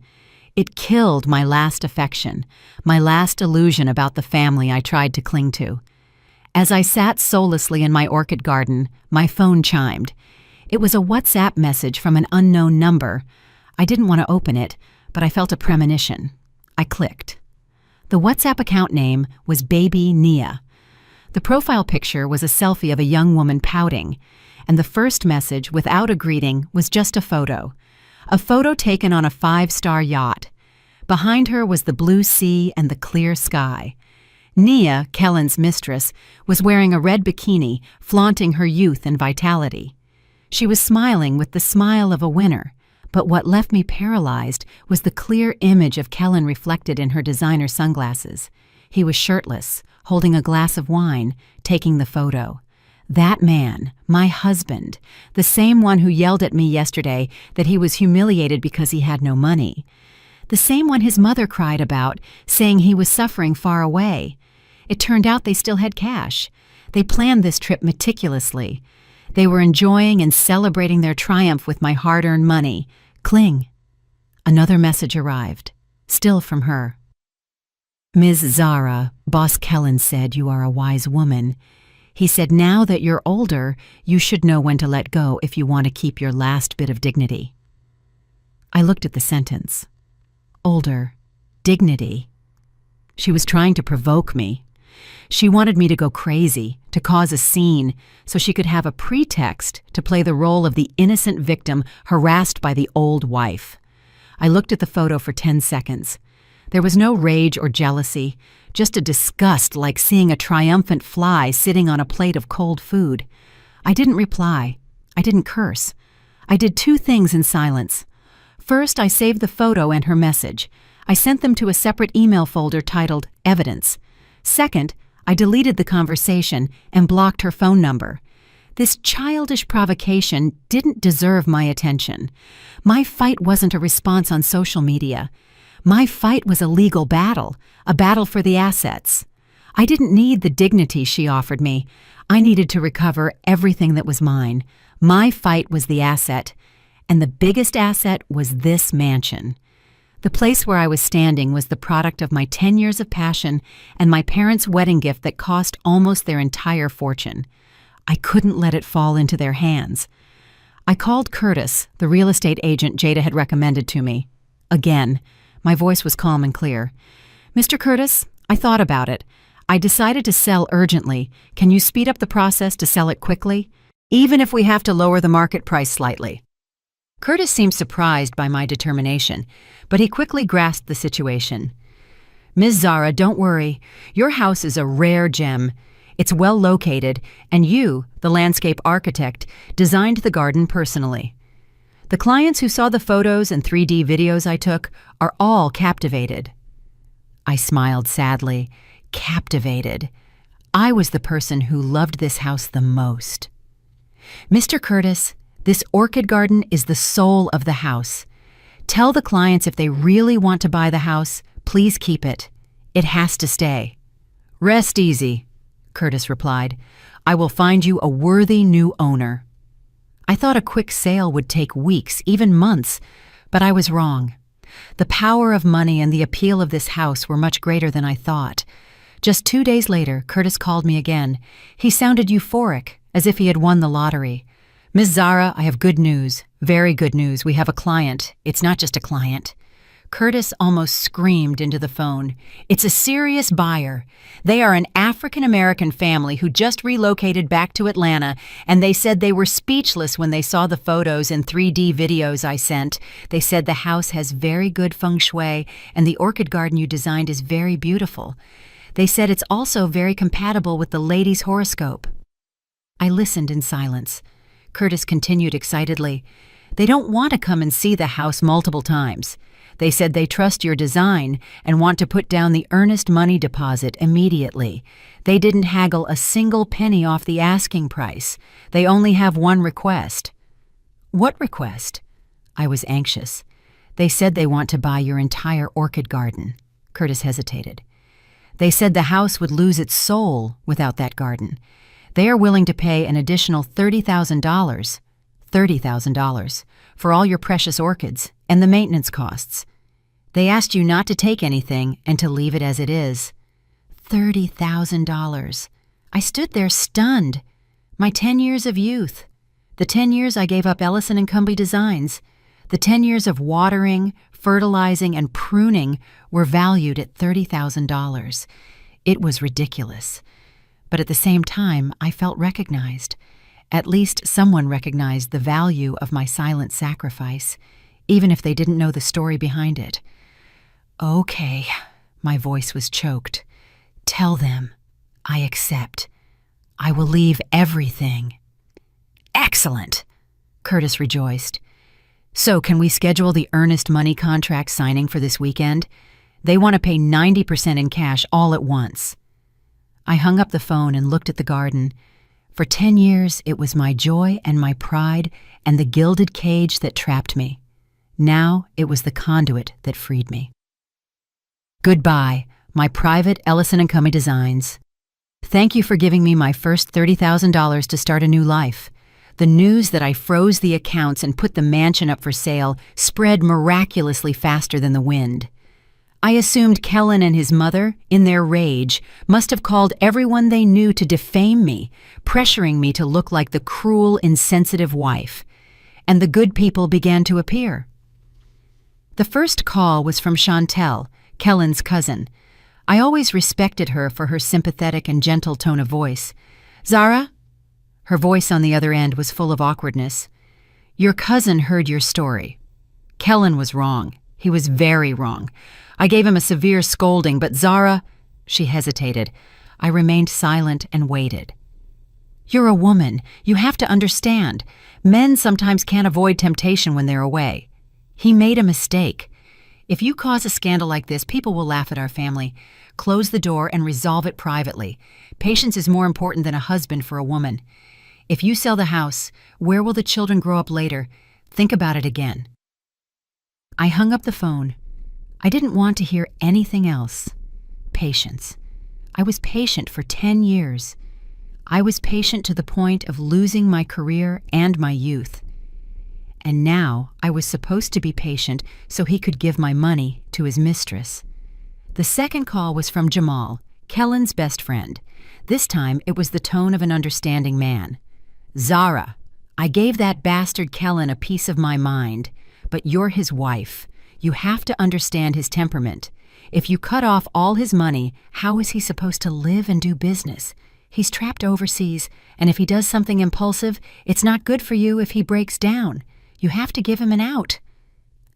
It killed my last affection, my last illusion about the family I tried to cling to. As I sat soullessly in my orchid garden, my phone chimed. It was a WhatsApp message from an unknown number. I didn't want to open it, but I felt a premonition. I clicked. The WhatsApp account name was Baby Nia. The profile picture was a selfie of a young woman pouting, and the first message, without a greeting, was just a photo taken on a 5-star yacht. Behind her was the blue sea and the clear sky. Nia, Kellen's mistress, was wearing a red bikini, flaunting her youth and vitality. She was smiling with the smile of a winner, but what left me paralyzed was the clear image of Kellen reflected in her designer sunglasses. He was shirtless, holding a glass of wine, taking the photo. That man, my husband, the same one who yelled at me yesterday that he was humiliated because he had no money. The same one his mother cried about, saying he was suffering far away. It turned out they still had cash. They planned this trip meticulously. They were enjoying and celebrating their triumph with my hard-earned money. Cling. Another message arrived, still from her. Ms. Zara, Boss Kellen said you are a wise woman. He said now that you're older, you should know when to let go if you want to keep your last bit of dignity. I looked at the sentence. Older. Dignity. She was trying to provoke me. She wanted me to go crazy, to cause a scene, so she could have a pretext to play the role of the innocent victim harassed by the old wife. I looked at the photo for 10 seconds. There was no rage or jealousy, just a disgust like seeing a triumphant fly sitting on a plate of cold food. I didn't reply. I didn't curse. I did 2 things in silence. First, I saved the photo and her message. I sent them to a separate email folder titled Evidence. Second, I deleted the conversation and blocked her phone number. This childish provocation didn't deserve my attention. My fight wasn't a response on social media. My fight was a legal battle, a battle for the assets. I didn't need the dignity she offered me. I needed to recover everything that was mine. My fight was the asset, and the biggest asset was this mansion. The place where I was standing was the product of my 10 years of passion and my parents' wedding gift that cost almost their entire fortune. I couldn't let it fall into their hands. I called Curtis, the real estate agent Jada had recommended to me. Again, my voice was calm and clear. Mr. Curtis, I thought about it. I decided to sell urgently. Can you speed up the process to sell it quickly? Even if we have to lower the market price slightly. Curtis seemed surprised by my determination, but he quickly grasped the situation. Ms. Zara, don't worry. Your house is a rare gem. It's well located, and you, the landscape architect, designed the garden personally. The clients who saw the photos and 3D videos I took are all captivated. I smiled sadly. Captivated. I was the person who loved this house the most. Mr. Curtis, this orchid garden is the soul of the house. Tell the clients if they really want to buy the house, please keep it. It has to stay. Rest easy, Curtis replied. I will find you a worthy new owner. I thought a quick sale would take weeks, even months, but I was wrong. The power of money and the appeal of this house were much greater than I thought. Just 2 days later, Curtis called me again. He sounded euphoric, as if he had won the lottery. Ms. Zara, I have good news. Very good news. We have a client. It's not just a client. Curtis almost screamed into the phone. "It's a serious buyer. They are an African-American family who just relocated back to Atlanta, and they said they were speechless when they saw the photos and 3D videos I sent. They said the house has very good feng shui, and the orchid garden you designed is very beautiful. They said it's also very compatible with the lady's horoscope." I listened in silence. Curtis continued excitedly. "They don't want to come and see the house multiple times. They said they trust your design and want to put down the earnest money deposit immediately. They didn't haggle a single penny off the asking price. They only have one request." "What request?" I was anxious. "They said they want to buy your entire orchid garden." Curtis hesitated. "They said the house would lose its soul without that garden. They are willing to pay an additional $30,000 for all your precious orchids and the maintenance costs. They asked you not to take anything and to leave it as it is." $30,000. I stood there stunned. My 10 years of youth, the 10 years I gave up Ellison & Company Designs, the 10 years of watering, fertilizing, and pruning were valued at $30,000. It was ridiculous. But at the same time, I felt recognized. At least someone recognized the value of my silent sacrifice, even if they didn't know the story behind it. "Okay," my voice was choked. "Tell them. I accept. I will leave everything." "Excellent!" Curtis rejoiced. "So can we schedule the earnest money contract signing for this weekend? They want to pay 90% in cash all at once." I hung up the phone and looked at the garden. For 10 years, it was my joy and my pride and the gilded cage that trapped me. Now it was the conduit that freed me. Goodbye, my private Ellison & Company Designs. Thank you for giving me my first $30,000 to start a new life. The news that I froze the accounts and put the mansion up for sale spread miraculously faster than the wind. I assumed Kellen and his mother, in their rage, must have called everyone they knew to defame me, pressuring me to look like the cruel, insensitive wife. And the good people began to appear. The first call was from Chantel, Kellen's cousin. I always respected her for her sympathetic and gentle tone of voice. "Zara?" Her voice on the other end was full of awkwardness. "Your cousin heard your story. Kellen was wrong. He was very wrong. I gave him a severe scolding, but Zara—" She hesitated. I remained silent and waited. "You're a woman. You have to understand. Men sometimes can't avoid temptation when they're away. He made a mistake. If you cause a scandal like this, people will laugh at our family. Close the door and resolve it privately. Patience is more important than a husband for a woman. If you sell the house, where will the children grow up later? Think about it again." I hung up the phone. I didn't want to hear anything else. Patience. I was patient for 10 years. I was patient to the point of losing my career and my youth. And now I was supposed to be patient so he could give my money to his mistress. The second call was from Jamal, Kellen's best friend. This time it was the tone of an understanding man. "Zara, I gave that bastard Kellen a piece of my mind, but you're his wife. You have to understand his temperament. If you cut off all his money, how is he supposed to live and do business? He's trapped overseas, and if he does something impulsive, it's not good for you if he breaks down. You have to give him an out."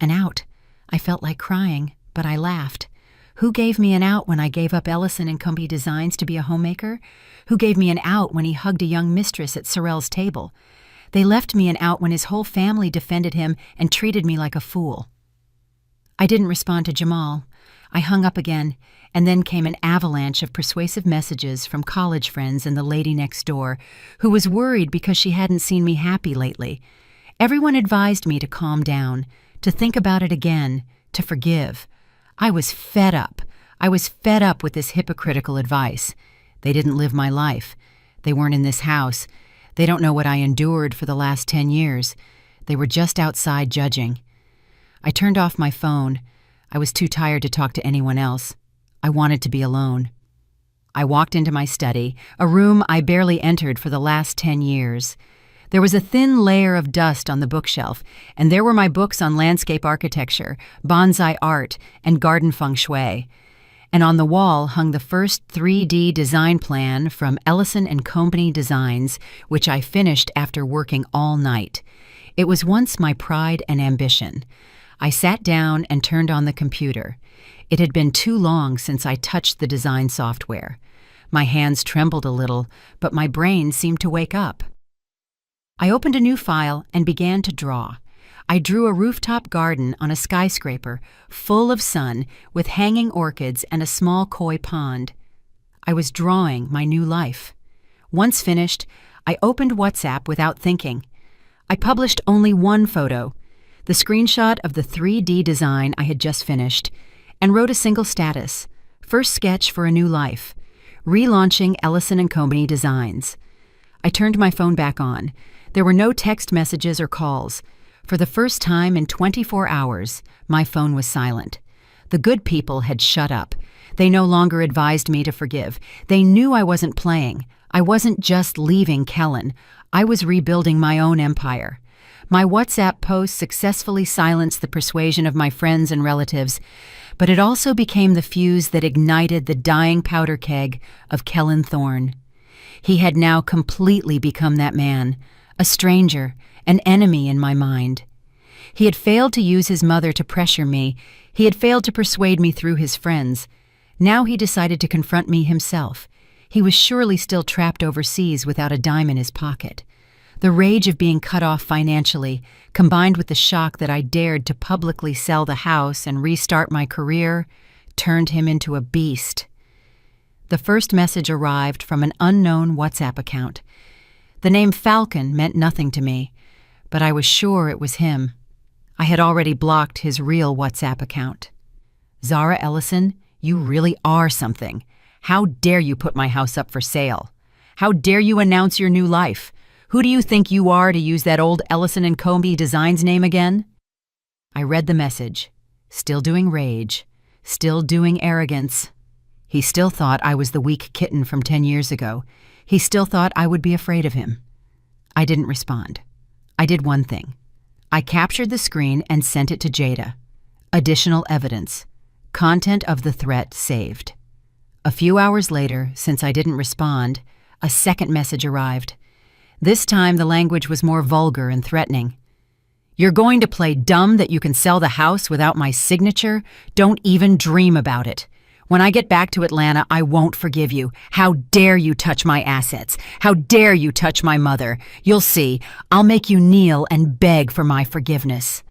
An out. I felt like crying, but I laughed. Who gave me an out when I gave up Ellison & Company Designs to be a homemaker? Who gave me an out when he hugged a young mistress at Sorrel's table? They left me an out when his whole family defended him and treated me like a fool. I didn't respond to Jamal. I hung up again, and then came an avalanche of persuasive messages from college friends and the lady next door, who was worried because she hadn't seen me happy lately. Everyone advised me to calm down, to think about it again, to forgive. I was fed up. I was fed up with this hypocritical advice. They didn't live my life. They weren't in this house. They don't know what I endured for the last 10 years. They were just outside judging. I turned off my phone. I was too tired to talk to anyone else. I wanted to be alone. I walked into my study, a room I barely entered for the last 10 years. There was a thin layer of dust on the bookshelf, and there were my books on landscape architecture, bonsai art, and garden feng shui. And on the wall hung the first 3D design plan from Ellison & Company Designs, which I finished after working all night. It was once my pride and ambition. I sat down and turned on the computer. It had been too long since I touched the design software. My hands trembled a little, but my brain seemed to wake up. I opened a new file and began to draw. I drew a rooftop garden on a skyscraper, full of sun, with hanging orchids and a small koi pond. I was drawing my new life. Once finished, I opened WhatsApp without thinking. I published only one photo, the screenshot of the 3D design I had just finished, and wrote a single status: first sketch for a new life, relaunching Ellison & Company Designs. I turned my phone back on. There were no text messages or calls. For the first time in 24 hours, my phone was silent. The good people had shut up. They no longer advised me to forgive. They knew I wasn't playing. I wasn't just leaving Kellen. I was rebuilding my own empire. My WhatsApp post successfully silenced the persuasion of my friends and relatives, but it also became the fuse that ignited the dying powder keg of Kellen Thorne. He had now completely become that man, a stranger, an enemy in my mind. He had failed to use his mother to pressure me. He had failed to persuade me through his friends. Now he decided to confront me himself. He was surely still trapped overseas without a dime in his pocket. The rage of being cut off financially, combined with the shock that I dared to publicly sell the house and restart my career, turned him into a beast. The first message arrived from an unknown WhatsApp account. The name Falcon meant nothing to me, but I was sure it was him. I had already blocked his real WhatsApp account. Zara Ellison, you really are something. How dare you put my house up for sale? How dare you announce your new life? Who do you think you are to use that old Ellison & Company Designs name again? I read the message. Still doing rage. Still doing arrogance. He still thought I was the weak kitten from 10 years ago. He still thought I would be afraid of him. I didn't respond. I did one thing. I captured the screen and sent it to Jada. Additional evidence. Content of the threat saved. A few hours later, since I didn't respond, a second message arrived. This time the language was more vulgar and threatening. You're going to play dumb that you can sell the house without my signature? Don't even dream about it. When I get back to Atlanta, I won't forgive you. How dare you touch my assets? How dare you touch my mother? You'll see. I'll make you kneel and beg for my forgiveness.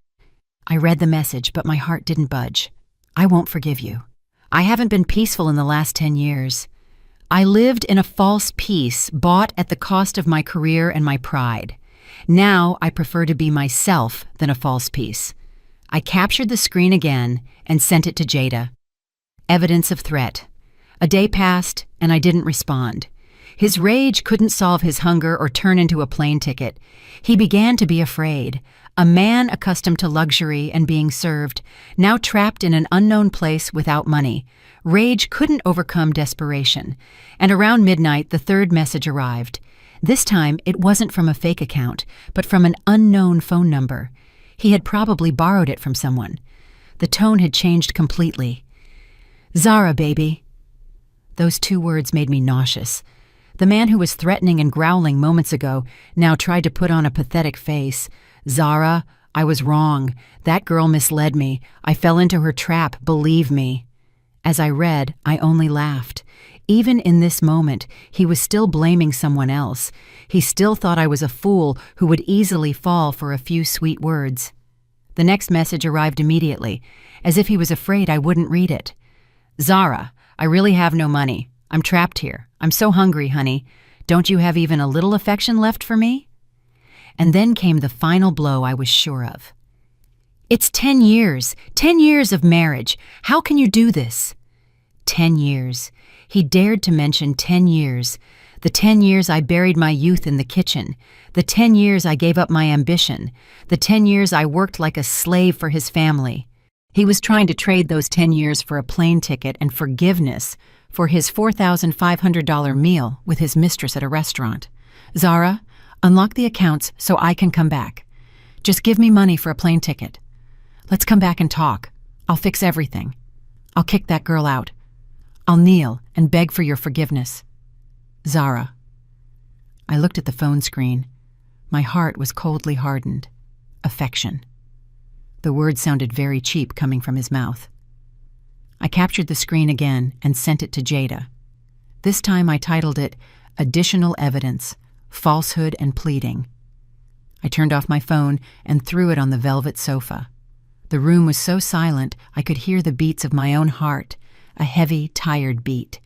I read the message, but my heart didn't budge. I won't forgive you. I haven't been peaceful in the last 10 years. I lived in a false peace bought at the cost of my career and my pride. Now I prefer to be myself than a false peace. I captured the screen again and sent it to Jada. Evidence of threat. A day passed, and I didn't respond. His rage couldn't solve his hunger or turn into a plane ticket. He began to be afraid. A man accustomed to luxury and being served, now trapped in an unknown place without money. Rage couldn't overcome desperation. And around midnight, the third message arrived. This time, it wasn't from a fake account, but from an unknown phone number. He had probably borrowed it from someone. The tone had changed completely. Zara, baby. Those two words made me nauseous. The man who was threatening and growling moments ago now tried to put on a pathetic face. Zara, I was wrong. That girl misled me. I fell into her trap, believe me. As I read, I only laughed. Even in this moment, he was still blaming someone else. He still thought I was a fool who would easily fall for a few sweet words. The next message arrived immediately, as if he was afraid I wouldn't read it. Zara, I really have no money. I'm trapped here. I'm so hungry, honey. Don't you have even a little affection left for me? And then came the final blow I was sure of. It's 10 years. 10 years of marriage. How can you do this? 10 years. He dared to mention 10 years. The 10 years I buried my youth in the kitchen. The 10 years I gave up my ambition. The 10 years I worked like a slave for his family. He was trying to trade those 10 years for a plane ticket and forgiveness for his $4,500 meal with his mistress at a restaurant. Zara, Unlock the accounts so I can come back. Just give me money for a plane ticket. Let's come back and talk. I'll fix everything. I'll kick that girl out. I'll kneel and beg for your forgiveness. Zara. I looked at the phone screen. My heart was coldly hardened. Affection. The word sounded very cheap coming from his mouth. I captured the screen again and sent it to Jada. This time I titled it, Additional Evidence, Falsehood and Pleading. I turned off my phone and threw it on the velvet sofa. The room was so silent I could hear the beats of my own heart, a heavy, tired beat.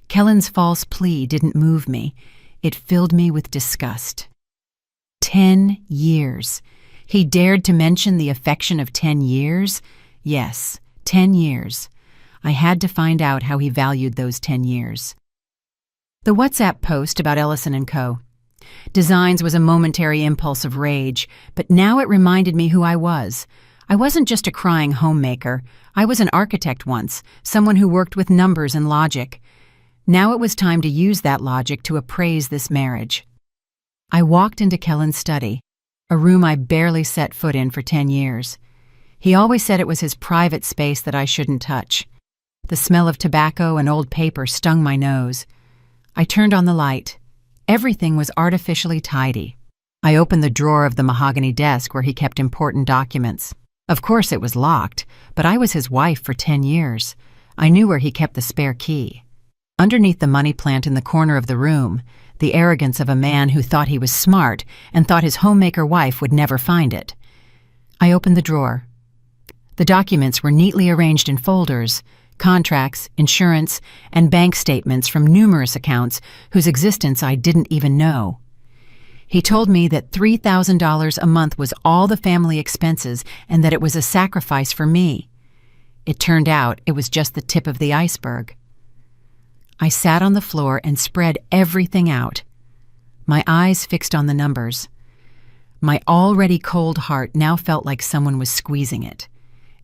Kellen's false plea didn't move me. It filled me with disgust. 10 years. He dared to mention the affection of 10 years? Yes, 10 years. I had to find out how he valued those 10 years. The WhatsApp post about Ellison & Co. Designs was a momentary impulse of rage, but now it reminded me who I was. I wasn't just a crying homemaker. I was an architect once, someone who worked with numbers and logic. Now it was time to use that logic to appraise this marriage. I walked into Kellen's study, a room I barely set foot in for 10 years. He always said it was his private space that I shouldn't touch. The smell of tobacco and old paper stung my nose. I turned on the light. Everything was artificially tidy. I opened the drawer of the mahogany desk where he kept important documents. Of course it was locked, but I was his wife for 10 years. I knew where he kept the spare key. Underneath the money plant in the corner of the room, the arrogance of a man who thought he was smart and thought his homemaker wife would never find it. I opened the drawer. The documents were neatly arranged in folders, contracts, insurance, and bank statements from numerous accounts whose existence I didn't even know. He told me that $3,000 a month was all the family expenses and that it was a sacrifice for me. It turned out it was just the tip of the iceberg. I sat on the floor and spread everything out, my eyes fixed on the numbers. My already cold heart now felt like someone was squeezing it.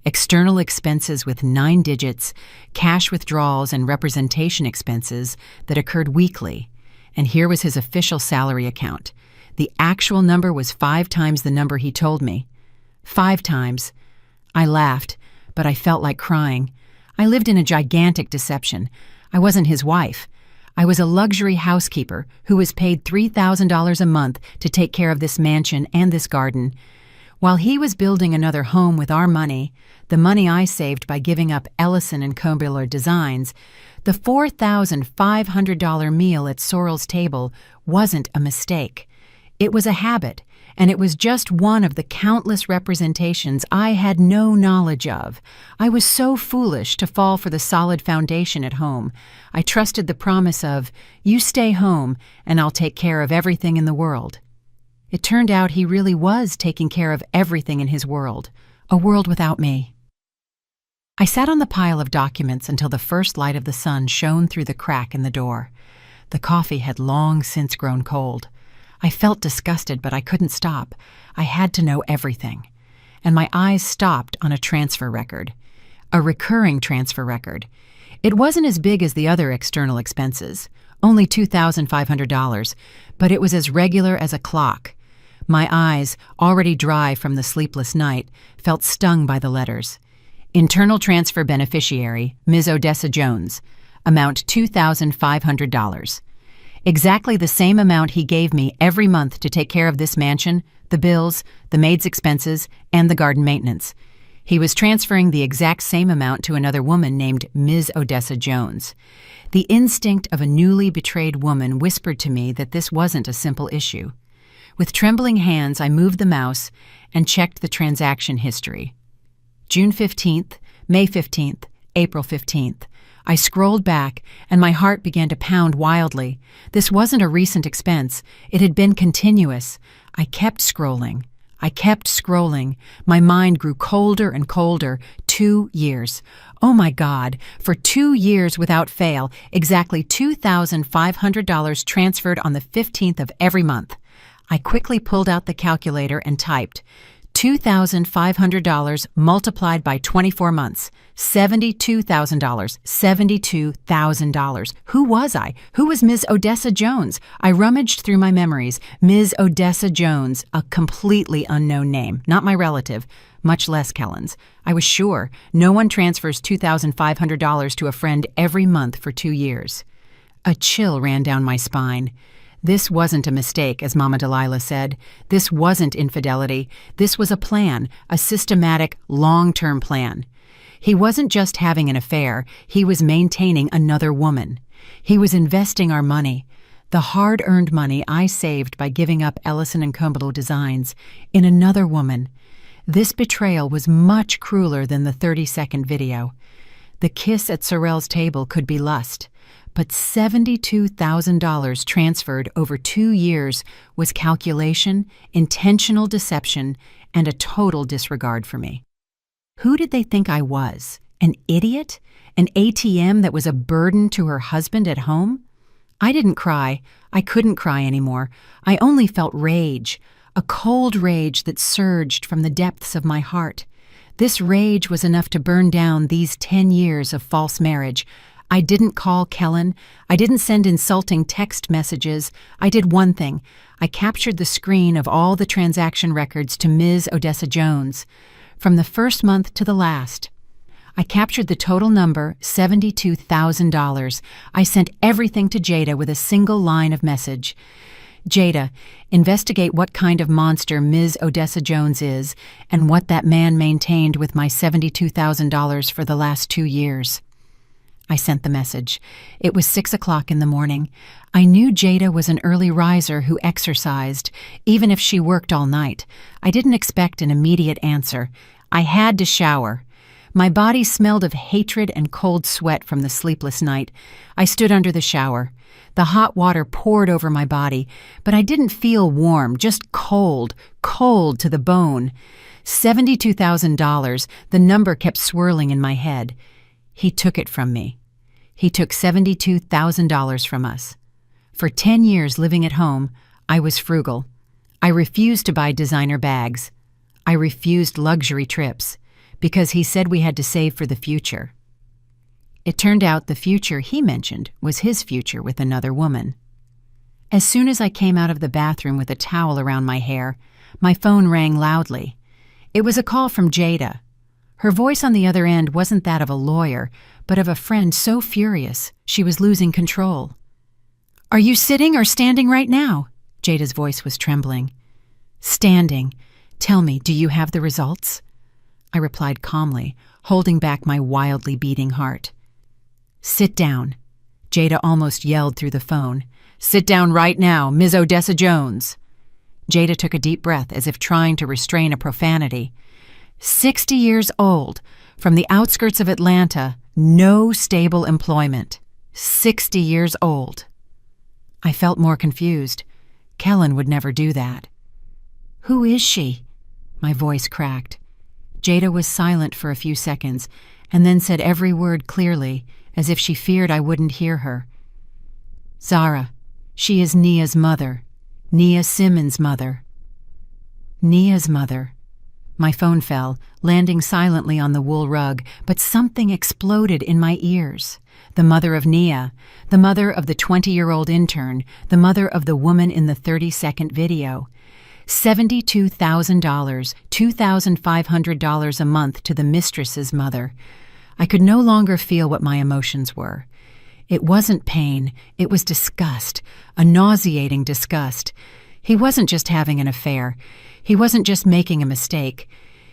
External expenses with 9 digits, cash withdrawals and representation expenses that occurred weekly, and here was his official salary account. The actual number was 5 times the number he told me. 5 times. I laughed, but I felt like crying. I lived in a gigantic deception. I wasn't his wife. I was a luxury housekeeper who was paid $3,000 a month to take care of this mansion and this garden. While he was building another home with our money, the money I saved by giving up Ellison & Co. Designs, the $4,500 meal at Sorrel's table wasn't a mistake. It was a habit, and it was just one of the countless representations I had no knowledge of. I was so foolish to fall for the solid foundation at home. I trusted the promise of, "You stay home, and I'll take care of everything in the world." It turned out he really was taking care of everything in his world, a world without me. I sat on the pile of documents until the first light of the sun shone through the crack in the door. The coffee had long since grown cold. I felt disgusted, but I couldn't stop. I had to know everything. And my eyes stopped on a transfer record. A recurring transfer record. It wasn't as big as the other external expenses, only $2,500, but it was as regular as a clock. My eyes, already dry from the sleepless night, felt stung by the letters. Internal transfer beneficiary, Ms. Odessa Jones. Amount $2,500. Exactly the same amount he gave me every month to take care of this mansion, the bills, the maid's expenses, and the garden maintenance. He was transferring the exact same amount to another woman named Ms. Odessa Jones. The instinct of a newly betrayed woman whispered to me that this wasn't a simple issue. With trembling hands, I moved the mouse and checked the transaction history. June 15th, May 15th, April 15th. I scrolled back, and my heart began to pound wildly. This wasn't a recent expense. It had been continuous. I kept scrolling. My mind grew colder and colder. 2 years. Oh my God, for 2 years without fail, exactly $2,500 transferred on the 15th of every month. I quickly pulled out the calculator and typed $2,500 multiplied by 24 months. $72,000. $72,000. Who was I? Who was Ms. Odessa Jones? I rummaged through my memories. Ms. Odessa Jones, a completely unknown name, not my relative, much less Kellen's. I was sure no one transfers $2,500 to a friend every month for 2 years. A chill ran down my spine. This wasn't a mistake, as Mama Delilah said. This wasn't infidelity. This was a plan, a systematic, long-term plan. He wasn't just having an affair. He was maintaining another woman. He was investing our money, the hard-earned money I saved by giving up Ellison & Company Designs, in another woman. This betrayal was much crueler than the 30-second video. The kiss at Sorrel's table could be lust, but $72,000 transferred over 2 years was calculation, intentional deception, and a total disregard for me. Who did they think I was? An idiot? An ATM that was a burden to her husband at home? I didn't cry. I couldn't cry anymore. I only felt rage, a cold rage that surged from the depths of my heart. This rage was enough to burn down these 10 years of false marriage. I didn't call Kellen. I didn't send insulting text messages. I did one thing. I captured the screen of all the transaction records to Ms. Odessa Jones, from the first month to the last. I captured the total number, $72,000. I sent everything to Jada with a single line of message. Jada, investigate what kind of monster Ms. Odessa Jones is and what that man maintained with my $72,000 for the last 2 years. I sent the message. It was 6 o'clock in the morning. I knew Jada was an early riser who exercised, even if she worked all night. I didn't expect an immediate answer. I had to shower. My body smelled of hatred and cold sweat from the sleepless night. I stood under the shower. The hot water poured over my body, but I didn't feel warm, just cold, cold to the bone. $72,000, the number kept swirling in my head. He took it from me. He took $72,000 from us. For 10 years living at home, I was frugal. I refused to buy designer bags. I refused luxury trips because he said we had to save for the future. It turned out the future he mentioned was his future with another woman. As soon as I came out of the bathroom with a towel around my hair, my phone rang loudly. It was a call from Jada. Her voice on the other end wasn't that of a lawyer, but of a friend so furious she was losing control. "Are you sitting or standing right now?" Jada's voice was trembling. "Standing. Tell me, do you have the results?" I replied calmly, holding back my wildly beating heart. "Sit down." Jada almost yelled through the phone. "Sit down right now, Ms. Odessa Jones." Jada took a deep breath as if trying to restrain a profanity. 60 years old, from the outskirts of Atlanta, no stable employment. 60 years old. I felt more confused. Kellen would never do that. "Who is she?" My voice cracked. Jada was silent for a few seconds, and then said every word clearly, as if she feared I wouldn't hear her. "Zara, she is Nia's mother. Nia Simmons' mother." Nia's mother. My phone fell, landing silently on the wool rug, but something exploded in my ears. The mother of Nia, the mother of the 20-year-old intern, the mother of the woman in the 30-second video. $72,000, $2,500 a month to the mistress's mother. I could no longer feel what my emotions were. It wasn't pain, it was disgust, a nauseating disgust. He wasn't just having an affair. He wasn't just making a mistake.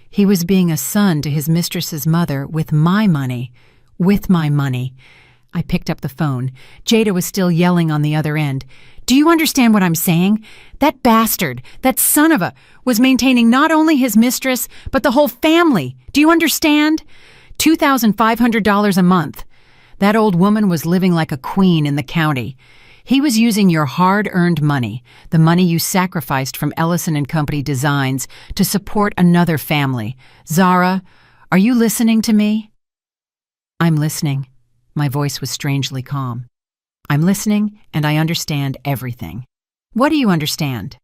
He was being a son to his mistress's mother with my money. With my money. I picked up the phone. Jada was still yelling on the other end. "Do you understand what I'm saying? That bastard, that son of a, was maintaining not only his mistress, but the whole family. Do you understand? $2,500 a month. That old woman was living like a queen in the county. He was using your hard-earned money, the money you sacrificed from Ellison & Company Designs, to support another family. Zara, are you listening to me?" "I'm listening." My voice was strangely calm. "I'm listening, and I understand everything." "What do you understand?"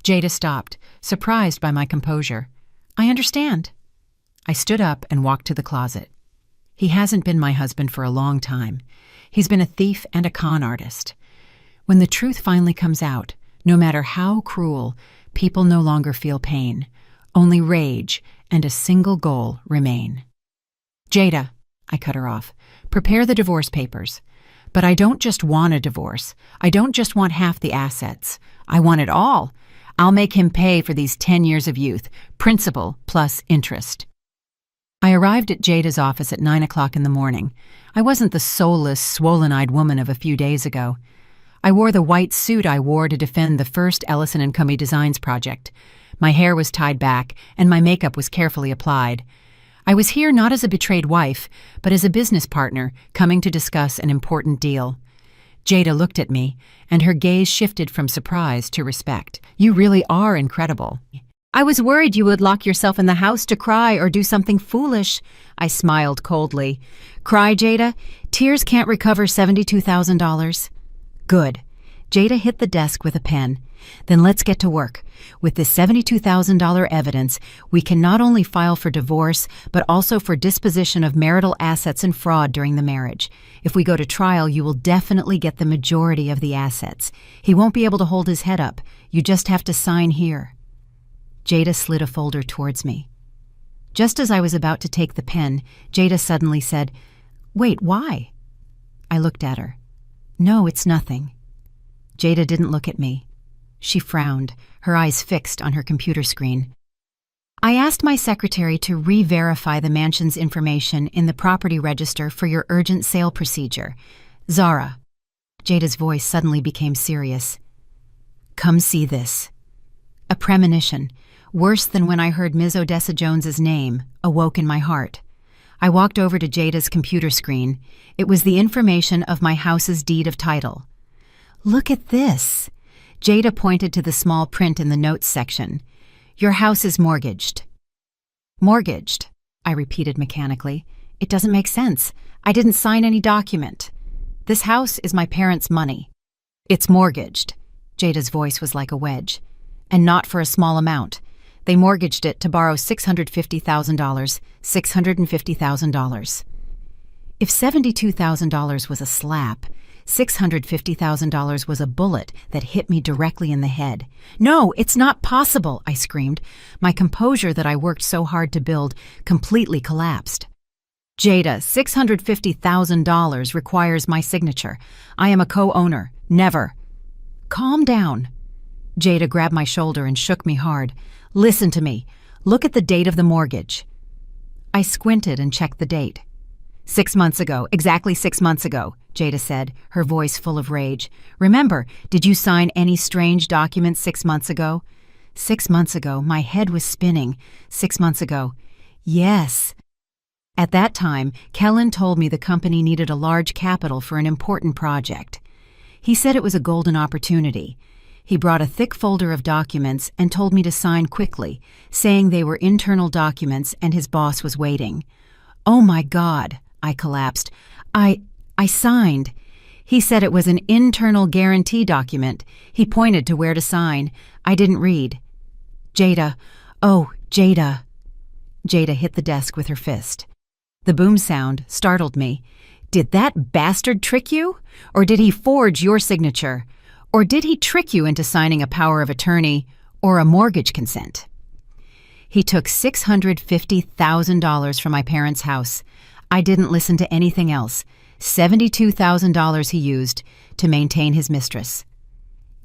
Jada stopped, surprised by my composure. I understand. I stood up and walked to the closet. He hasn't been my husband for a long time. He's been a thief and a con artist. When the truth finally comes out, no matter how cruel, people no longer feel pain. Only rage and a single goal remain. Jada, I cut her off, prepare the divorce papers. But I don't just want a divorce. I don't just want half the assets. I want it all. I'll make him pay for these 10 years of youth, principal plus interest. I arrived at Jada's office at 9 o'clock in the morning. I wasn't the soulless, swollen-eyed woman of a few days ago. I wore the white suit I wore to defend the first Ellison & Cummey Designs project. My hair was tied back, and my makeup was carefully applied. I was here not as a betrayed wife, but as a business partner coming to discuss an important deal. Jada looked at me, and her gaze shifted from surprise to respect. You really are incredible. I was worried you would lock yourself in the house to cry or do something foolish. I smiled coldly. Cry, Jada? Tears can't recover $72,000. Good. Jada hit the desk with a pen. Then let's get to work. With this $72,000 evidence, we can not only file for divorce, but also for disposition of marital assets and fraud during the marriage. If we go to trial, you will definitely get the majority of the assets. He won't be able to hold his head up. You just have to sign here. Jada slid a folder towards me. Just as I was about to take the pen, Jada suddenly said, "Wait, why?" I looked at her. "No, it's nothing." Jada didn't look at me. She frowned, her eyes fixed on her computer screen. I asked my secretary to re-verify the mansion's information in the property register for your urgent sale procedure. Zara. Jada's voice suddenly became serious. Come see this. A premonition, worse than when I heard Ms. Odessa Jones's name, awoke in my heart. I walked over to Jada's computer screen. It was the information of my house's deed of title. Look at this. Jada pointed to the small print in the notes section. Your house is mortgaged. Mortgaged, I repeated mechanically. It doesn't make sense. I didn't sign any document. This house is my parents' money. It's mortgaged. Jada's voice was like a wedge. And not for a small amount. They mortgaged it to borrow $650,000. $650,000. If $72,000 was a slap, $650,000 was a bullet that hit me directly in the head. No, it's not possible, I screamed. My composure that I worked so hard to build completely collapsed. Jada, $650,000 requires my signature. I am a co-owner. Never. Calm down. Jada grabbed my shoulder and shook me hard. Listen to me. Look at the date of the mortgage. I squinted and checked the date. 6 months ago, exactly 6 months ago, Jada said, her voice full of rage. Remember, did you sign any strange documents 6 months ago? 6 months ago, my head was spinning. 6 months ago. Yes. At that time, Kellen told me the company needed a large capital for an important project. He said it was a golden opportunity. He brought a thick folder of documents and told me to sign quickly, saying they were internal documents and his boss was waiting. Oh my God, I collapsed. I signed. He said it was an internal guarantee document. He pointed to where to sign. I didn't read. Jada. Oh, Jada. Jada hit the desk with her fist. The boom sound startled me. Did that bastard trick you? Or did he forge your signature? Or did he trick you into signing a power of attorney or a mortgage consent? He took $650,000 from my parents' house. I didn't listen to anything else. $72,000 he used to maintain his mistress.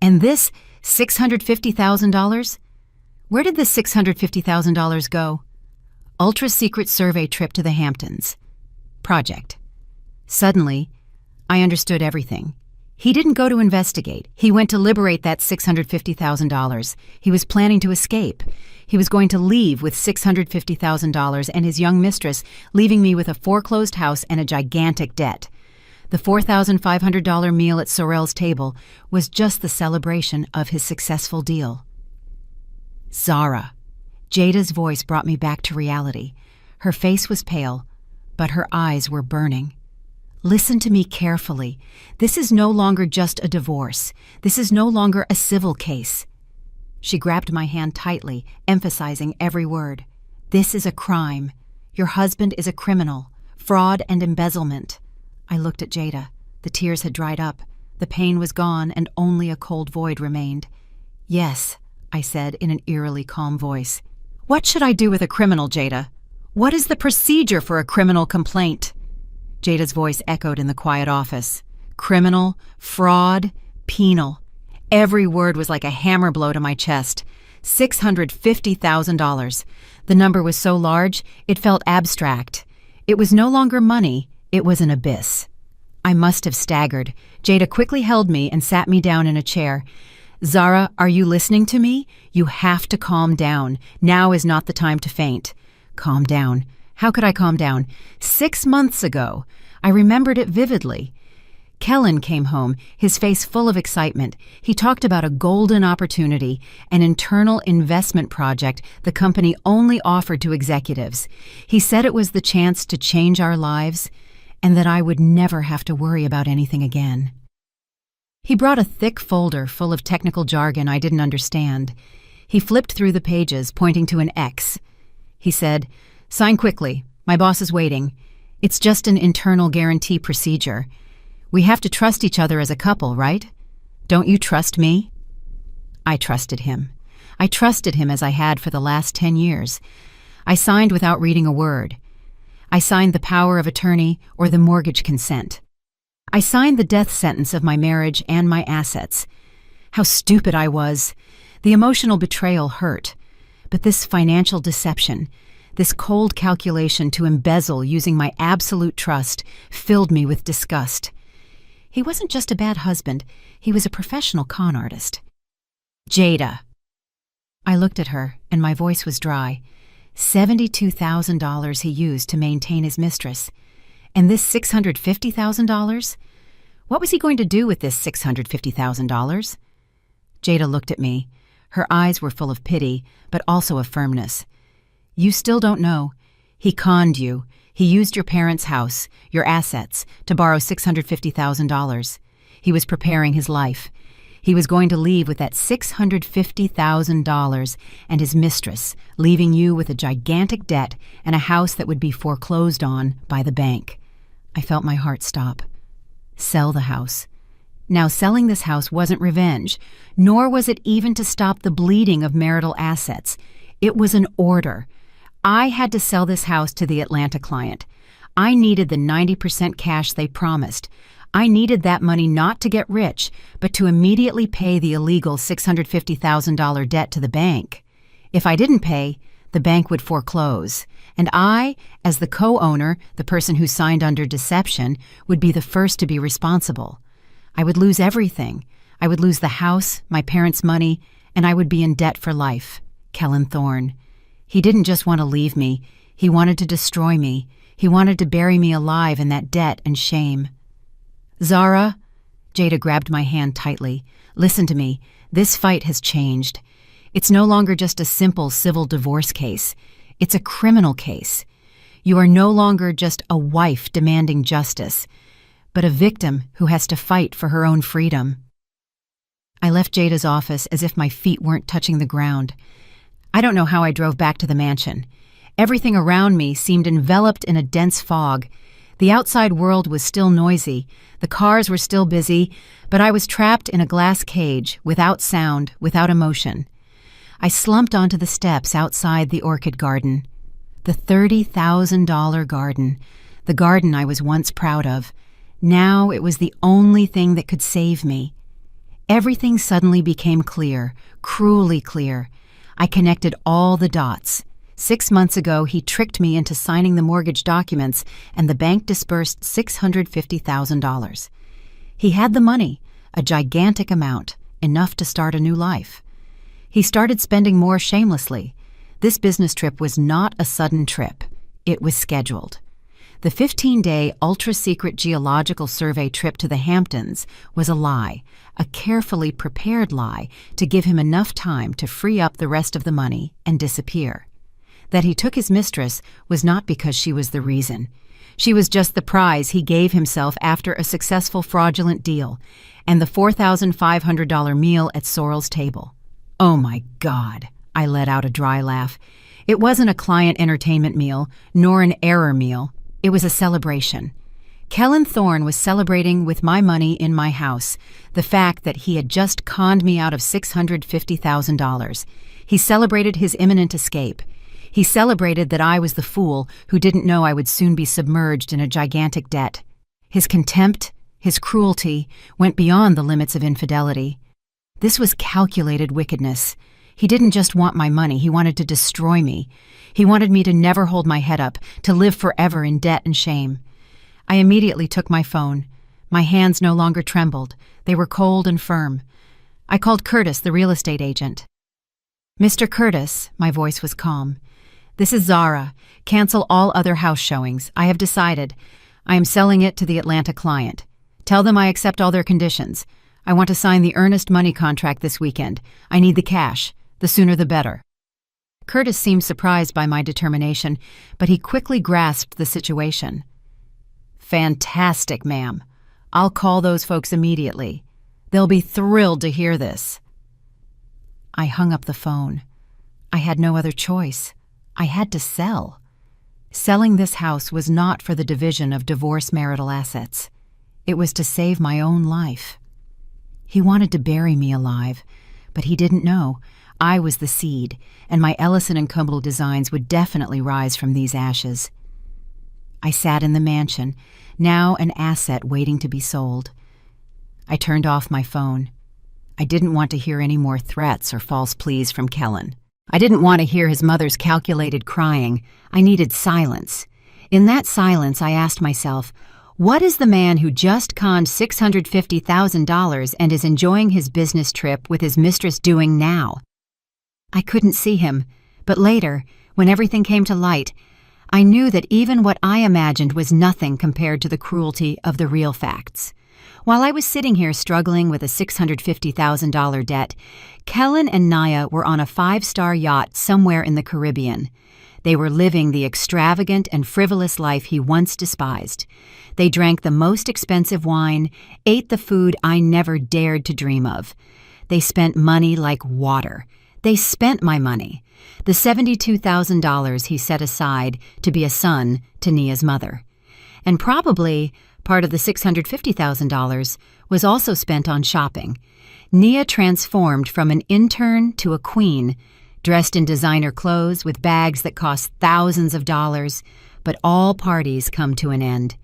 And this $650,000? Where did the $650,000 go? Ultra-secret survey trip to the Hamptons. Project. Suddenly, I understood everything. He didn't go to investigate. He went to liberate that $650,000. He was planning to escape. He was going to leave with $650,000 and his young mistress, leaving me with a foreclosed house and a gigantic debt. The $4,500 meal at Sorel's table was just the celebration of his successful deal. Zara. Jada's voice brought me back to reality. Her face was pale, but her eyes were burning. Listen to me carefully. This is no longer just a divorce. This is no longer a civil case. She grabbed my hand tightly, emphasizing every word. This is a crime. Your husband is a criminal. Fraud and embezzlement. I looked at Jada. The tears had dried up. The pain was gone and only a cold void remained. Yes, I said in an eerily calm voice. What should I do with a criminal, Jada? What is the procedure for a criminal complaint? Jada's voice echoed in the quiet office. Criminal, fraud, penal. Every word was like a hammer blow to my chest. $650,000. The number was so large, it felt abstract. It was no longer money, it was an abyss. I must have staggered. Jada quickly held me and sat me down in a chair. Zara, are you listening to me? You have to calm down. Now is not the time to faint. Calm down. How could I calm down? 6 months ago. I remembered it vividly. Kellen came home, his face full of excitement. He talked about a golden opportunity, an internal investment project the company only offered to executives. He said it was the chance to change our lives, and that I would never have to worry about anything again. He brought a thick folder full of technical jargon I didn't understand. He flipped through the pages, pointing to an X. He said, "Sign quickly. My boss is waiting. It's just an internal guarantee procedure. We have to trust each other as a couple, right? Don't you trust me?" I trusted him. I trusted him as I had for the last 10 years. I signed without reading a word. I signed the power of attorney or the mortgage consent. I signed the death sentence of my marriage and my assets. How stupid I was. The emotional betrayal hurt. But this financial deception, this cold calculation to embezzle using my absolute trust, filled me with disgust. He wasn't just a bad husband, he was a professional con artist. Jada. I looked at her, and my voice was dry. $72,000 he used to maintain his mistress. And this $650,000? What was he going to do with this $650,000? Jada looked at me. Her eyes were full of pity, but also of firmness. You still don't know. He conned you. He used your parents' house, your assets, to borrow $650,000. He was preparing his life. He was going to leave with that $650,000 and his mistress, leaving you with a gigantic debt and a house that would be foreclosed on by the bank. I felt my heart stop. Sell the house. Now, selling this house wasn't revenge, nor was it even to stop the bleeding of marital assets. It was an order. I had to sell this house to the Atlanta client. I needed the 90% cash they promised. I needed that money not to get rich, but to immediately pay the illegal $650,000 debt to the bank. If I didn't pay, the bank would foreclose, and I, as the co-owner, the person who signed under deception, would be the first to be responsible. I would lose everything. I would lose the house, my parents' money, and I would be in debt for life. Kellen Thorne. He didn't just want to leave me. He wanted to destroy me. He wanted to bury me alive in that debt and shame. Zara, Jada grabbed my hand tightly. Listen to me. This fight has changed. It's no longer just a simple civil divorce case. It's a criminal case. You are no longer just a wife demanding justice, but a victim who has to fight for her own freedom. I left Jada's office as if my feet weren't touching the ground. I don't know how I drove back to the mansion. Everything around me seemed enveloped in a dense fog. The outside world was still noisy, the cars were still busy, but I was trapped in a glass cage, without sound, without emotion. I slumped onto the steps outside the orchid garden. The $30,000 garden, the garden I was once proud of. Now it was the only thing that could save me. Everything suddenly became clear, cruelly clear. I connected all the dots. 6 months ago, he tricked me into signing the mortgage documents, and the bank disbursed $650,000. He had the money, a gigantic amount, enough to start a new life. He started spending more shamelessly. This business trip was not a sudden trip. It was scheduled. The 15-day ultra-secret geological survey trip to the Hamptons was a lie, a carefully prepared lie to give him enough time to free up the rest of the money and disappear. That he took his mistress was not because she was the reason. She was just the prize he gave himself after a successful fraudulent deal and the $4,500 meal at Sorrel's table. Oh my God, I let out a dry laugh. It wasn't a client entertainment meal, nor an error meal. It was a celebration. Kellen Thorne was celebrating with my money in my house, the fact that he had just conned me out of $650,000. He celebrated his imminent escape. He celebrated that I was the fool who didn't know I would soon be submerged in a gigantic debt. His contempt, his cruelty, went beyond the limits of infidelity. This was calculated wickedness. He didn't just want my money, he wanted to destroy me. He wanted me to never hold my head up, to live forever in debt and shame. I immediately took my phone. My hands no longer trembled. They were cold and firm. I called Curtis, the real estate agent. "Mr. Curtis," my voice was calm. "This is Zara. Cancel all other house showings. I have decided. I am selling it to the Atlanta client. Tell them I accept all their conditions. I want to sign the earnest money contract this weekend. I need the cash. The sooner the better." Curtis seemed surprised by my determination, but he quickly grasped the situation. "Fantastic, ma'am. I'll call those folks immediately. They'll be thrilled to hear this." I hung up the phone. I had no other choice. I had to sell. Selling this house was not for the division of divorce marital assets. It was to save my own life. He wanted to bury me alive, but he didn't know. I was the seed, and my Ellison & Cumble designs would definitely rise from these ashes. I sat in the mansion, now an asset waiting to be sold. I turned off my phone. I didn't want to hear any more threats or false pleas from Kellen. I didn't want to hear his mother's calculated crying. I needed silence. In that silence, I asked myself, what is the man who just conned $650,000 and is enjoying his business trip with his mistress doing now? I couldn't see him, but later, when everything came to light, I knew that even what I imagined was nothing compared to the cruelty of the real facts. While I was sitting here struggling with a $650,000 debt, Kellen and Naya were on a 5-star yacht somewhere in the Caribbean. They were living the extravagant and frivolous life he once despised. They drank the most expensive wine, ate the food I never dared to dream of. They spent money like water. They spent my money. The $72,000 he set aside to be a son to Nia's mother. And probably part of the $650,000 was also spent on shopping. Nia transformed from an intern to a queen, dressed in designer clothes with bags that cost thousands of dollars, but all parties come to an end.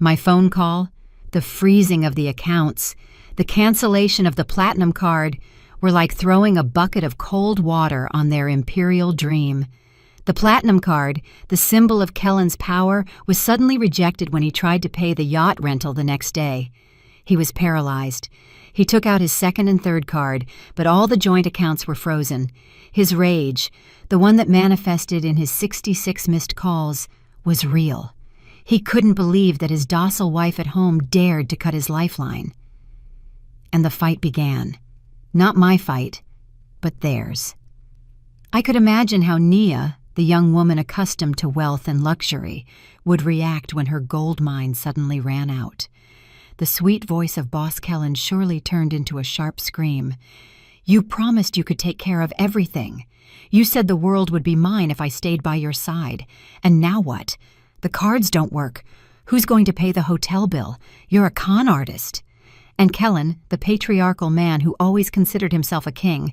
My phone call, the freezing of the accounts, the cancellation of the platinum card were like throwing a bucket of cold water on their imperial dream. The platinum card, the symbol of Kellen's power, was suddenly rejected when he tried to pay the yacht rental the next day. He was paralyzed. He took out his second and third card, but all the joint accounts were frozen. His rage, the one that manifested in his 66 missed calls, was real. He couldn't believe that his docile wife at home dared to cut his lifeline. And the fight began. Not my fight, but theirs. I could imagine how Nia, the young woman accustomed to wealth and luxury, would react when her gold mine suddenly ran out. The sweet voice of Boss Kellen surely turned into a sharp scream. "You promised you could take care of everything. You said the world would be mine if I stayed by your side. And now what? The cards don't work. Who's going to pay the hotel bill? You're a con artist." And Kellen, the patriarchal man who always considered himself a king,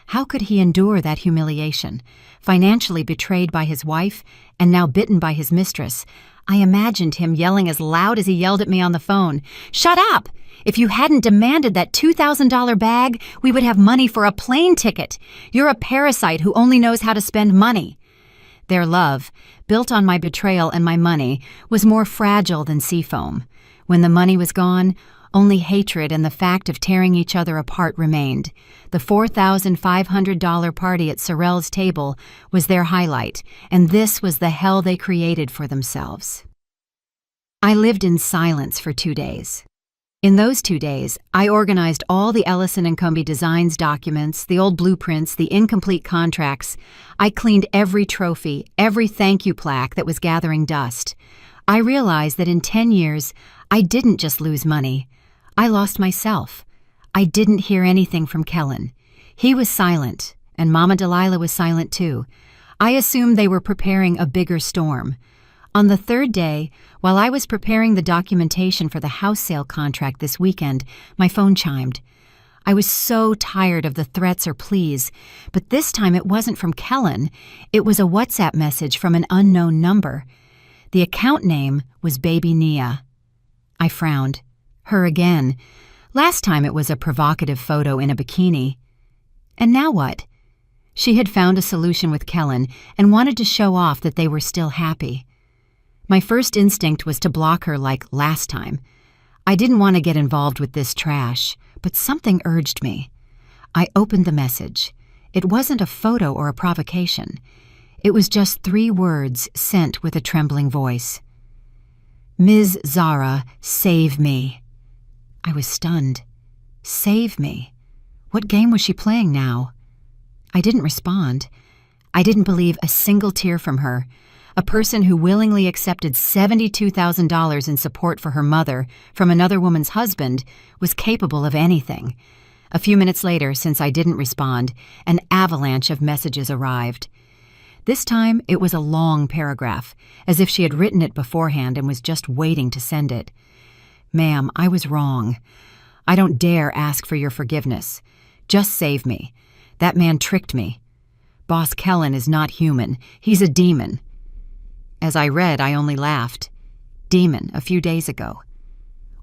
how could he endure that humiliation? Financially betrayed by his wife and now bitten by his mistress, I imagined him yelling as loud as he yelled at me on the phone, "Shut up! If you hadn't demanded that $2,000 bag, we would have money for a plane ticket. You're a parasite who only knows how to spend money." Their love, built on my betrayal and my money, was more fragile than seafoam. When the money was gone, only hatred and the fact of tearing each other apart remained. The $4,500 party at Sorrell's table was their highlight, and this was the hell they created for themselves. I lived in silence for 2 days. In those 2 days, I organized all the Ellison & Cumby Designs documents, the old blueprints, the incomplete contracts. I cleaned every trophy, every thank you plaque that was gathering dust. I realized that in 10 years, I didn't just lose money. I lost myself. I didn't hear anything from Kellen. He was silent, and Mama Delilah was silent too. I assumed they were preparing a bigger storm. On the third day, while I was preparing the documentation for the house sale contract this weekend, my phone chimed. I was so tired of the threats or pleas, but this time it wasn't from Kellen. It was a WhatsApp message from an unknown number. The account name was Baby Nia. I frowned. Her again. Last time it was a provocative photo in a bikini. And now what? She had found a solution with Kellen and wanted to show off that they were still happy. My first instinct was to block her like last time. I didn't want to get involved with this trash, but something urged me. I opened the message. It wasn't a photo or a provocation. It was just 3 words sent with a trembling voice. Ms. Zara, save me. I was stunned. Save me? What game was she playing now? I didn't respond. I didn't believe a single tear from her. A person who willingly accepted $72,000 in support for her mother from another woman's husband was capable of anything. A few minutes later, since I didn't respond, an avalanche of messages arrived. This time, it was a long paragraph, as if she had written it beforehand and was just waiting to send it. Ma'am, I was wrong. I don't dare ask for your forgiveness. Just save me. That man tricked me. Boss Kellen is not human. He's a demon. As I read, I only laughed. Demon, a few days ago.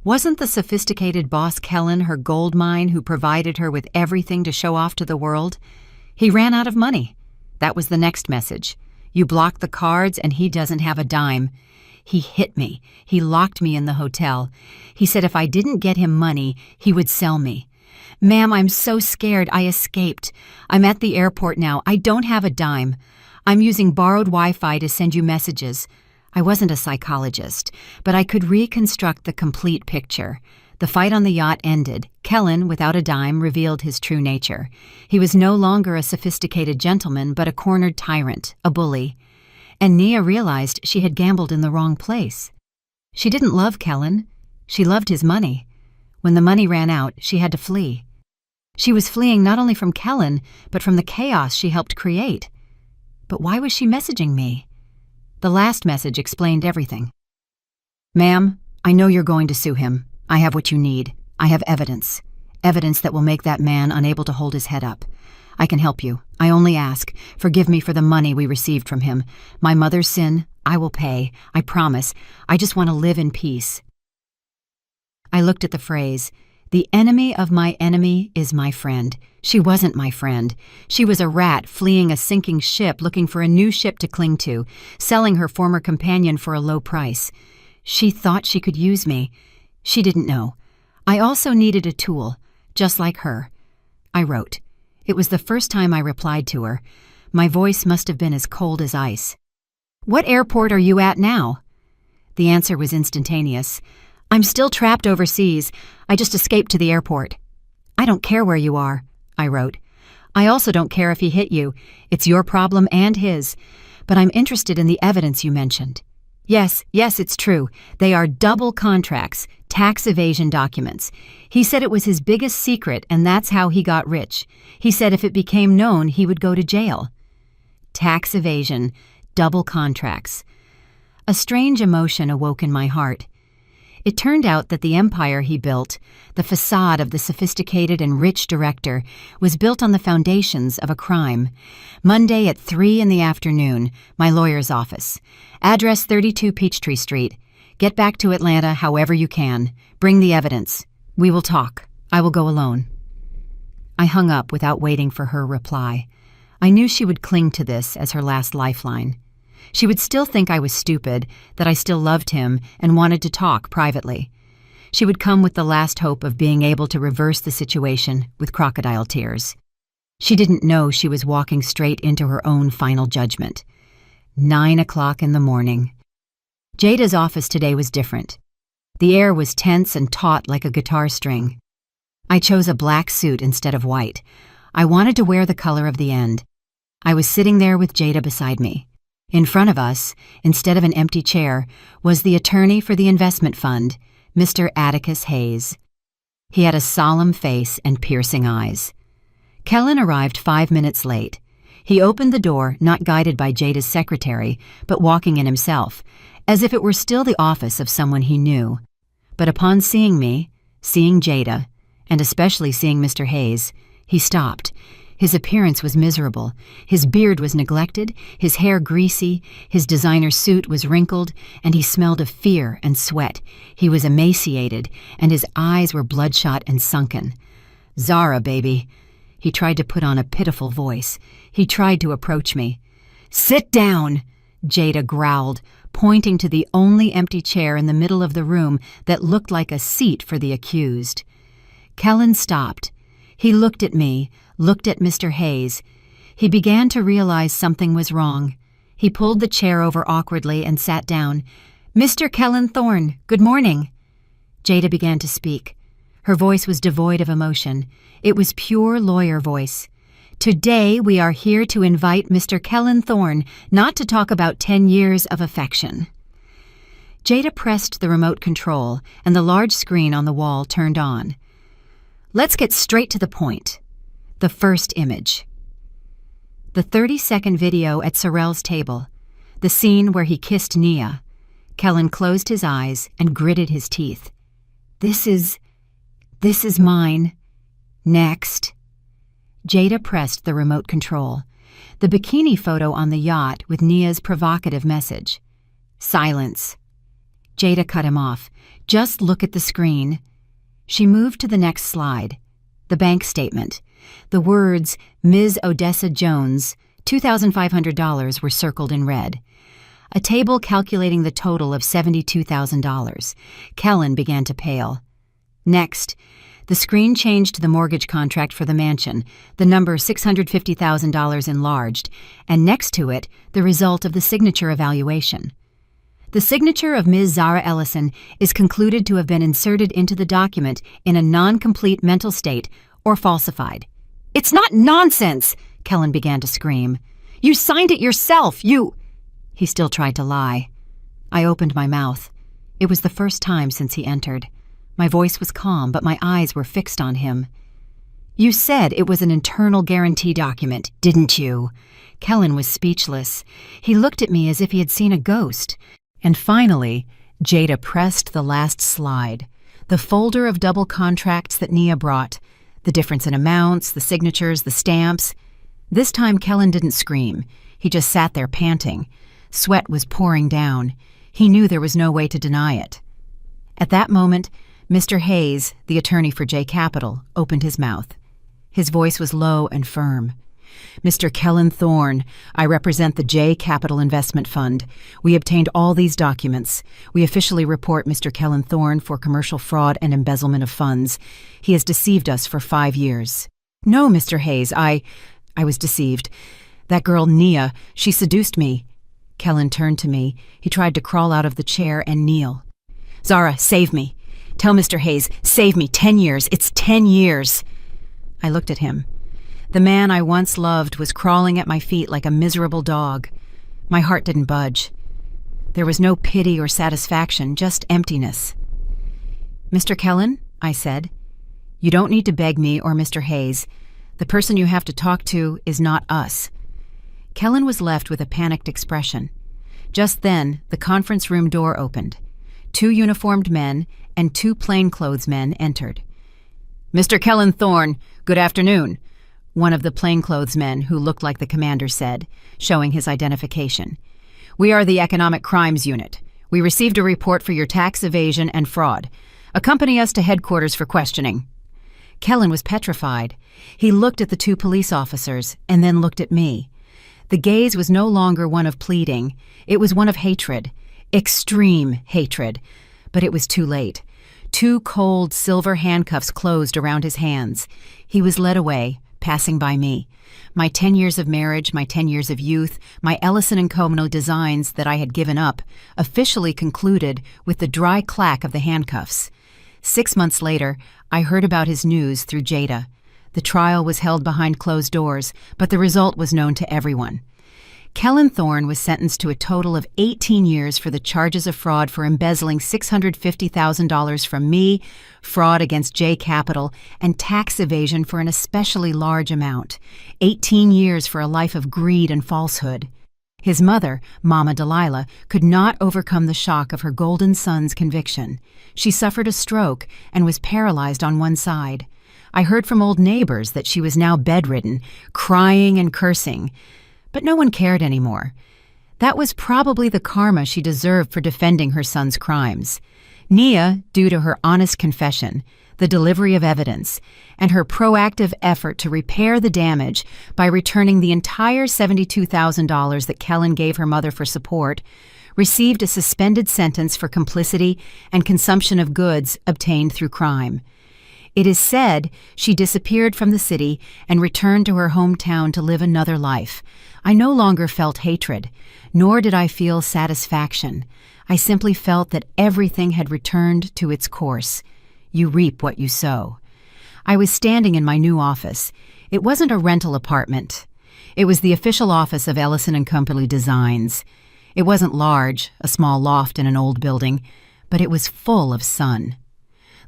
Wasn't the sophisticated Boss Kellen her gold mine who provided her with everything to show off to the world? He ran out of money. That was the next message. You blocked the cards and he doesn't have a dime. He hit me. He locked me in the hotel. He said if I didn't get him money, he would sell me. Ma'am, I'm so scared I escaped. I'm at the airport now. I don't have a dime. I'm using borrowed Wi-Fi to send you messages. I wasn't a psychologist, but I could reconstruct the complete picture. The fight on the yacht ended. Kellen, without a dime, revealed his true nature. He was no longer a sophisticated gentleman, but a cornered tyrant, a bully. And Nia realized she had gambled in the wrong place. She didn't love Kellen. She loved his money. When the money ran out, she had to flee. She was fleeing not only from Kellen, but from the chaos she helped create. But why was she messaging me? The last message explained everything. Ma'am, I know you're going to sue him. I have what you need. I have evidence. Evidence that will make that man unable to hold his head up. I can help you. I only ask. Forgive me for the money we received from him. My mother's sin, I will pay. I promise. I just want to live in peace. I looked at the phrase, the enemy of my enemy is my friend. She wasn't my friend. She was a rat fleeing a sinking ship looking for a new ship to cling to, selling her former companion for a low price. She thought she could use me. She didn't know. I also needed a tool, just like her. I wrote. It was the first time I replied to her. My voice must have been as cold as ice. What airport are you at now? The answer was instantaneous. I'm still trapped overseas. I just escaped to the airport. I don't care where you are, I wrote. I also don't care if he hit you. It's your problem and his. But I'm interested in the evidence you mentioned. Yes, it's true. They are double contracts, tax evasion documents. He said it was his biggest secret and that's how he got rich. He said if it became known, he would go to jail. Tax evasion, double contracts. A strange emotion awoke in my heart. It turned out that the empire he built, the facade of the sophisticated and rich director, was built on the foundations of a crime. Monday at 3 p.m, my lawyer's office. Address 32 Peachtree Street. Get back to Atlanta however you can. Bring the evidence. We will talk. I will go alone. I hung up without waiting for her reply. I knew she would cling to this as her last lifeline. She would still think I was stupid, that I still loved him and wanted to talk privately. She would come with the last hope of being able to reverse the situation with crocodile tears. She didn't know she was walking straight into her own final judgment. 9 o'clock in the morning. Jada's office today was different. The air was tense and taut like a guitar string. I chose a black suit instead of white. I wanted to wear the color of the end. I was sitting there with Jada beside me. In front of us, instead of an empty chair, was the attorney for the investment fund, Mr. Atticus Hayes. He had a solemn face and piercing eyes. Kellen arrived 5 minutes late. He opened the door, not guided by Jada's secretary, but walking in himself, as if it were still the office of someone he knew. But upon seeing me, seeing Jada, and especially seeing Mr. Hayes, he stopped. His appearance was miserable. His beard was neglected, his hair greasy, his designer suit was wrinkled, and he smelled of fear and sweat. He was emaciated, and his eyes were bloodshot and sunken. "Zara, baby." He tried to put on a pitiful voice. He tried to approach me. "Sit down," Jada growled, pointing to the only empty chair in the middle of the room that looked like a seat for the accused. Kellen stopped. He looked at me, looked at Mr. Hayes. He began to realize something was wrong. He pulled the chair over awkwardly and sat down. "Mr. Kellen Thorne, good morning." Jada began to speak. Her voice was devoid of emotion. It was pure lawyer voice. "Today we are here to invite Mr. Kellen Thorne not to talk about 10 years of affection." Jada pressed the remote control, and the large screen on the wall turned on. Let's get straight to the point. The first image. The 30-second video at Sorrell's table. The scene where he kissed Nia. Kellen closed his eyes and gritted his teeth. This is mine. Next. Jada pressed the remote control. The bikini photo on the yacht with Nia's provocative message. Silence. Jada cut him off. Just look at the screen. She moved to the next slide. The bank statement. The words, Ms. Odessa Jones, $2,500 were circled in red. A table calculating the total of $72,000. Kellen began to pale. Next, the screen changed to the mortgage contract for the mansion, the number $650,000 enlarged, and next to it, the result of the signature evaluation. The signature of Ms. Zara Ellison is concluded to have been inserted into the document in a non-complete mental state or falsified. "It's not nonsense!" Kellen began to scream. "You signed it yourself! He still tried to lie. I opened my mouth. It was the first time since he entered. My voice was calm, but my eyes were fixed on him. "You said it was an internal guarantee document, didn't you?" Kellen was speechless. He looked at me as if he had seen a ghost. And finally, Jada pressed the last slide. The folder of double contracts that Nia brought. The difference in amounts, the signatures, the stamps. This time Kellen didn't scream. He just sat there panting. Sweat was pouring down. He knew there was no way to deny it. At that moment, Mr. Hayes, the attorney for J Capital, opened his mouth. His voice was low and firm. "Mr. Kellen Thorne, I represent the J Capital Investment Fund. We obtained all these documents. We officially report Mr. Kellen Thorne for commercial fraud and embezzlement of funds. He has deceived us for 5 years." "No, Mr. Hayes, I was deceived. That girl, Nia, she seduced me." Kellen turned to me. He tried to crawl out of the chair and kneel. "Zara, save me. Tell Mr. Hayes, save me. 10 years. It's 10 years. I looked at him. The man I once loved was crawling at my feet like a miserable dog. My heart didn't budge. There was no pity or satisfaction, just emptiness. "Mr. Kellen," I said, "you don't need to beg me or Mr. Hayes. The person you have to talk to is not us." Kellen was left with a panicked expression. Just then, the conference room door opened. 2 uniformed men and 2 plainclothes men entered. "Mr. Kellen Thorne, good afternoon," one of the plainclothes men who looked like the commander said, showing his identification. "We are the Economic Crimes Unit. We received a report for your tax evasion and fraud. Accompany us to headquarters for questioning." Kellen was petrified. He looked at the 2 police officers and then looked at me. The gaze was no longer one of pleading. It was one of hatred. Extreme hatred. But it was too late. 2 cold silver handcuffs closed around his hands. He was led away, passing by me. My 10 years of marriage, my 10 years of youth, my Ellison & Co. designs that I had given up, officially concluded with the dry clack of the handcuffs. 6 months later, I heard about his news through Jada. The trial was held behind closed doors, but the result was known to everyone. Kellen Thorne was sentenced to a total of 18 years for the charges of fraud for embezzling $650,000 from me, fraud against J Capital, and tax evasion for an especially large amount. 18 years for a life of greed and falsehood. His mother, Mama Delilah, could not overcome the shock of her golden son's conviction. She suffered a stroke and was paralyzed on one side. I heard from old neighbors that she was now bedridden, crying and cursing. But no one cared anymore. That was probably the karma she deserved for defending her son's crimes. Nia, due to her honest confession, the delivery of evidence, and her proactive effort to repair the damage by returning the entire $72,000 that Kellen gave her mother for support, received a suspended sentence for complicity and consumption of goods obtained through crime. It is said she disappeared from the city and returned to her hometown to live another life. I no longer felt hatred, nor did I feel satisfaction. I simply felt that everything had returned to its course. You reap what you sow. I was standing in my new office. It wasn't a rental apartment. It was the official office of Ellison & Company Designs. It wasn't large, a small loft in an old building, but it was full of sun.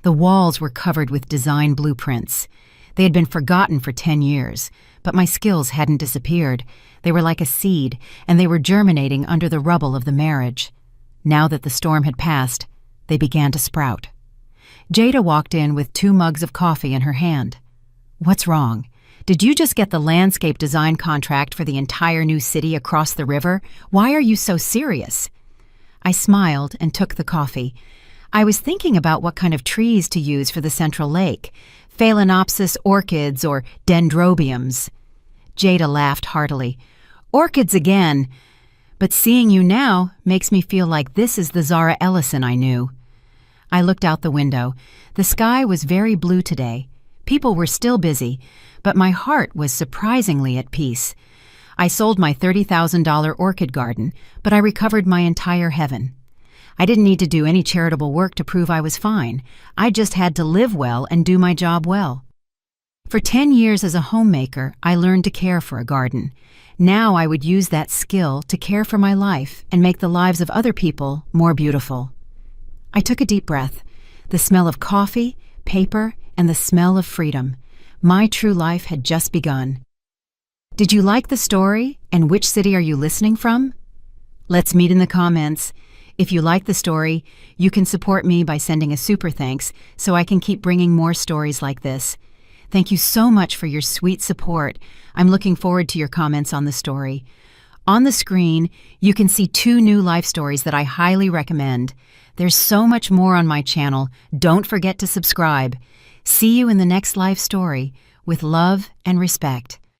The walls were covered with design blueprints. They had been forgotten for 10 years, but my skills hadn't disappeared. They were like a seed, and they were germinating under the rubble of the marriage. Now that the storm had passed, they began to sprout. Jada walked in with 2 mugs of coffee in her hand. "What's wrong? Did you just get the landscape design contract for the entire new city across the river? Why are you so serious?" I smiled and took the coffee. I was thinking about what kind of trees to use for the central lake, Phalaenopsis orchids or dendrobiums. Jada laughed heartily. "Orchids again! But seeing you now makes me feel like this is the Zara Ellison I knew." I looked out the window. The sky was very blue today. People were still busy, but my heart was surprisingly at peace. I sold my $30,000 orchid garden, but I recovered my entire heaven. I didn't need to do any charitable work to prove I was fine. I just had to live well and do my job well. For 10 years as a homemaker, I learned to care for a garden. Now I would use that skill to care for my life and make the lives of other people more beautiful. I took a deep breath. The smell of coffee, paper, and the smell of freedom. My true life had just begun. Did you like the story, and which city are you listening from? Let's meet in the comments. If you like the story, you can support me by sending a super thanks so I can keep bringing more stories like this. Thank you so much for your sweet support. I'm looking forward to your comments on the story. On the screen, you can see 2 new life stories that I highly recommend. There's so much more on my channel. Don't forget to subscribe. See you in the next life story with love and respect.